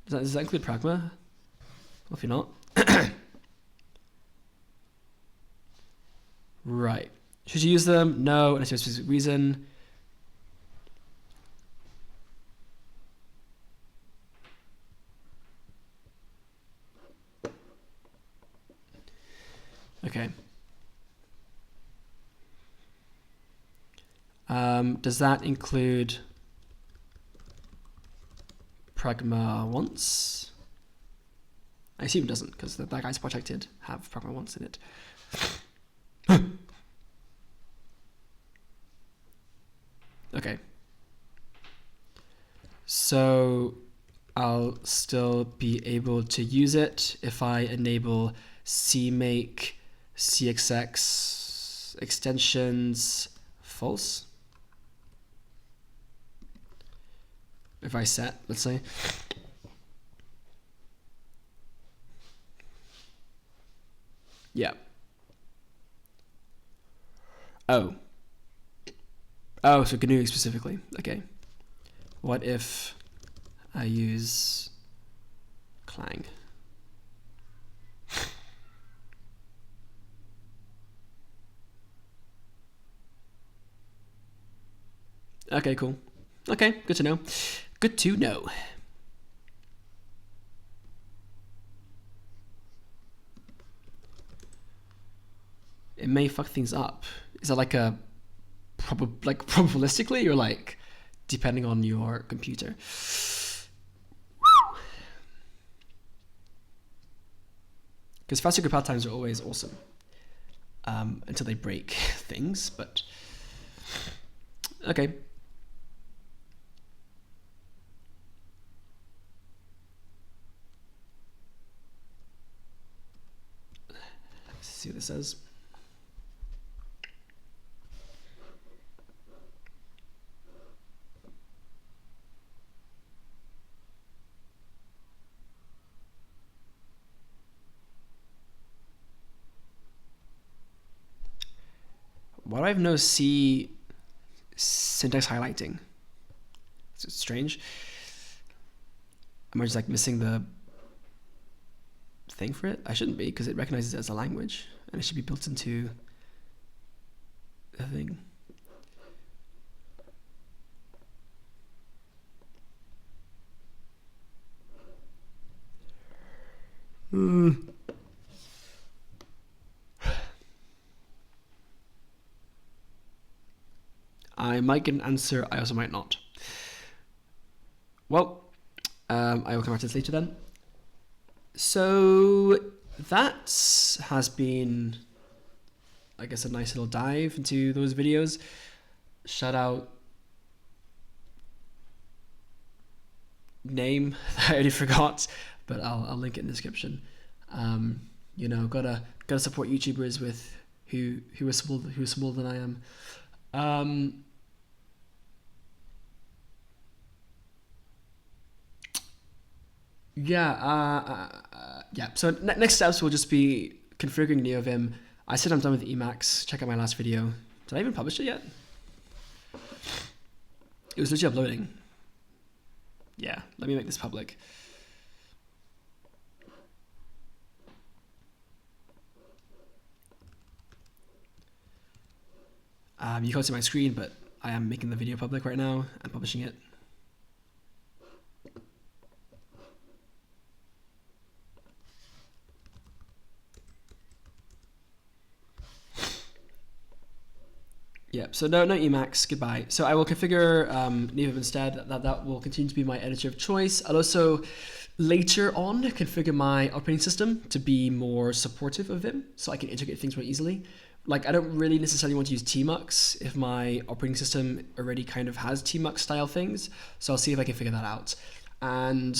Does that include Pragma? Well, if you're not. Right. Should you use them? No, unless you have a specific reason. Okay. Does that include pragma once? I assume it doesn't, because that guy's project did have pragma once in it. Okay. So I'll still be able to use it if I enable CMake CXX extensions false. If I set, let's say. Yeah. Oh, so GNU specifically. Okay. What if I use Clang? Okay, cool. Okay, good to know. Good to know. It may fuck things up. Is that like a probabilistically, or like depending on your computer? Because faster compile times are always awesome until they break things. But okay. Let's see what this says. Why do I have no C syntax highlighting? It's strange. Am I just like missing the thing for it? I shouldn't be, because it recognizes it as a language and it should be built into the thing. I might get an answer, I also might not. Well, I will come back to this later then. So that has been, I guess, a nice little dive into those videos. Shout out name that I already forgot, but I'll link it in the description. You know, gotta support YouTubers with who are smaller than I am. Yeah. So next steps will just be configuring NeoVim. I said I'm done with Emacs. Check out my last video. Did I even publish it yet? It was literally uploading. Yeah, let me make this public. You can't see my screen, but I am making the video public right now and publishing it. Yeah, so no Emacs, goodbye. So I will configure NeoVim instead. That will continue to be my editor of choice. I'll also later on configure my operating system to be more supportive of Vim, so I can integrate things more easily. Like, I don't really necessarily want to use tmux if my operating system already kind of has tmux style things. So I'll see if I can figure that out. And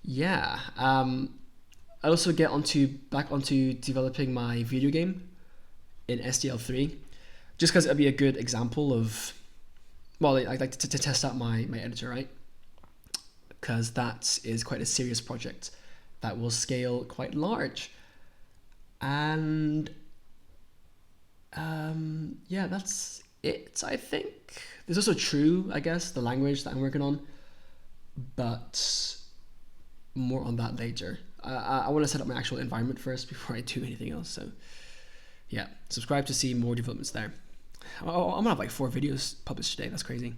yeah, I'll also get back onto developing my video game in SDL3, just because it'll be a good example of, well, I like to test out my editor, right? Because that is quite a serious project that will scale quite large. And yeah, that's it, I think. There's also True, I guess, the language that I'm working on, but more on that later. I want to set up my actual environment first before I do anything else. So yeah, subscribe to see more developments there. I'm gonna have like 4 videos published today. That's crazy.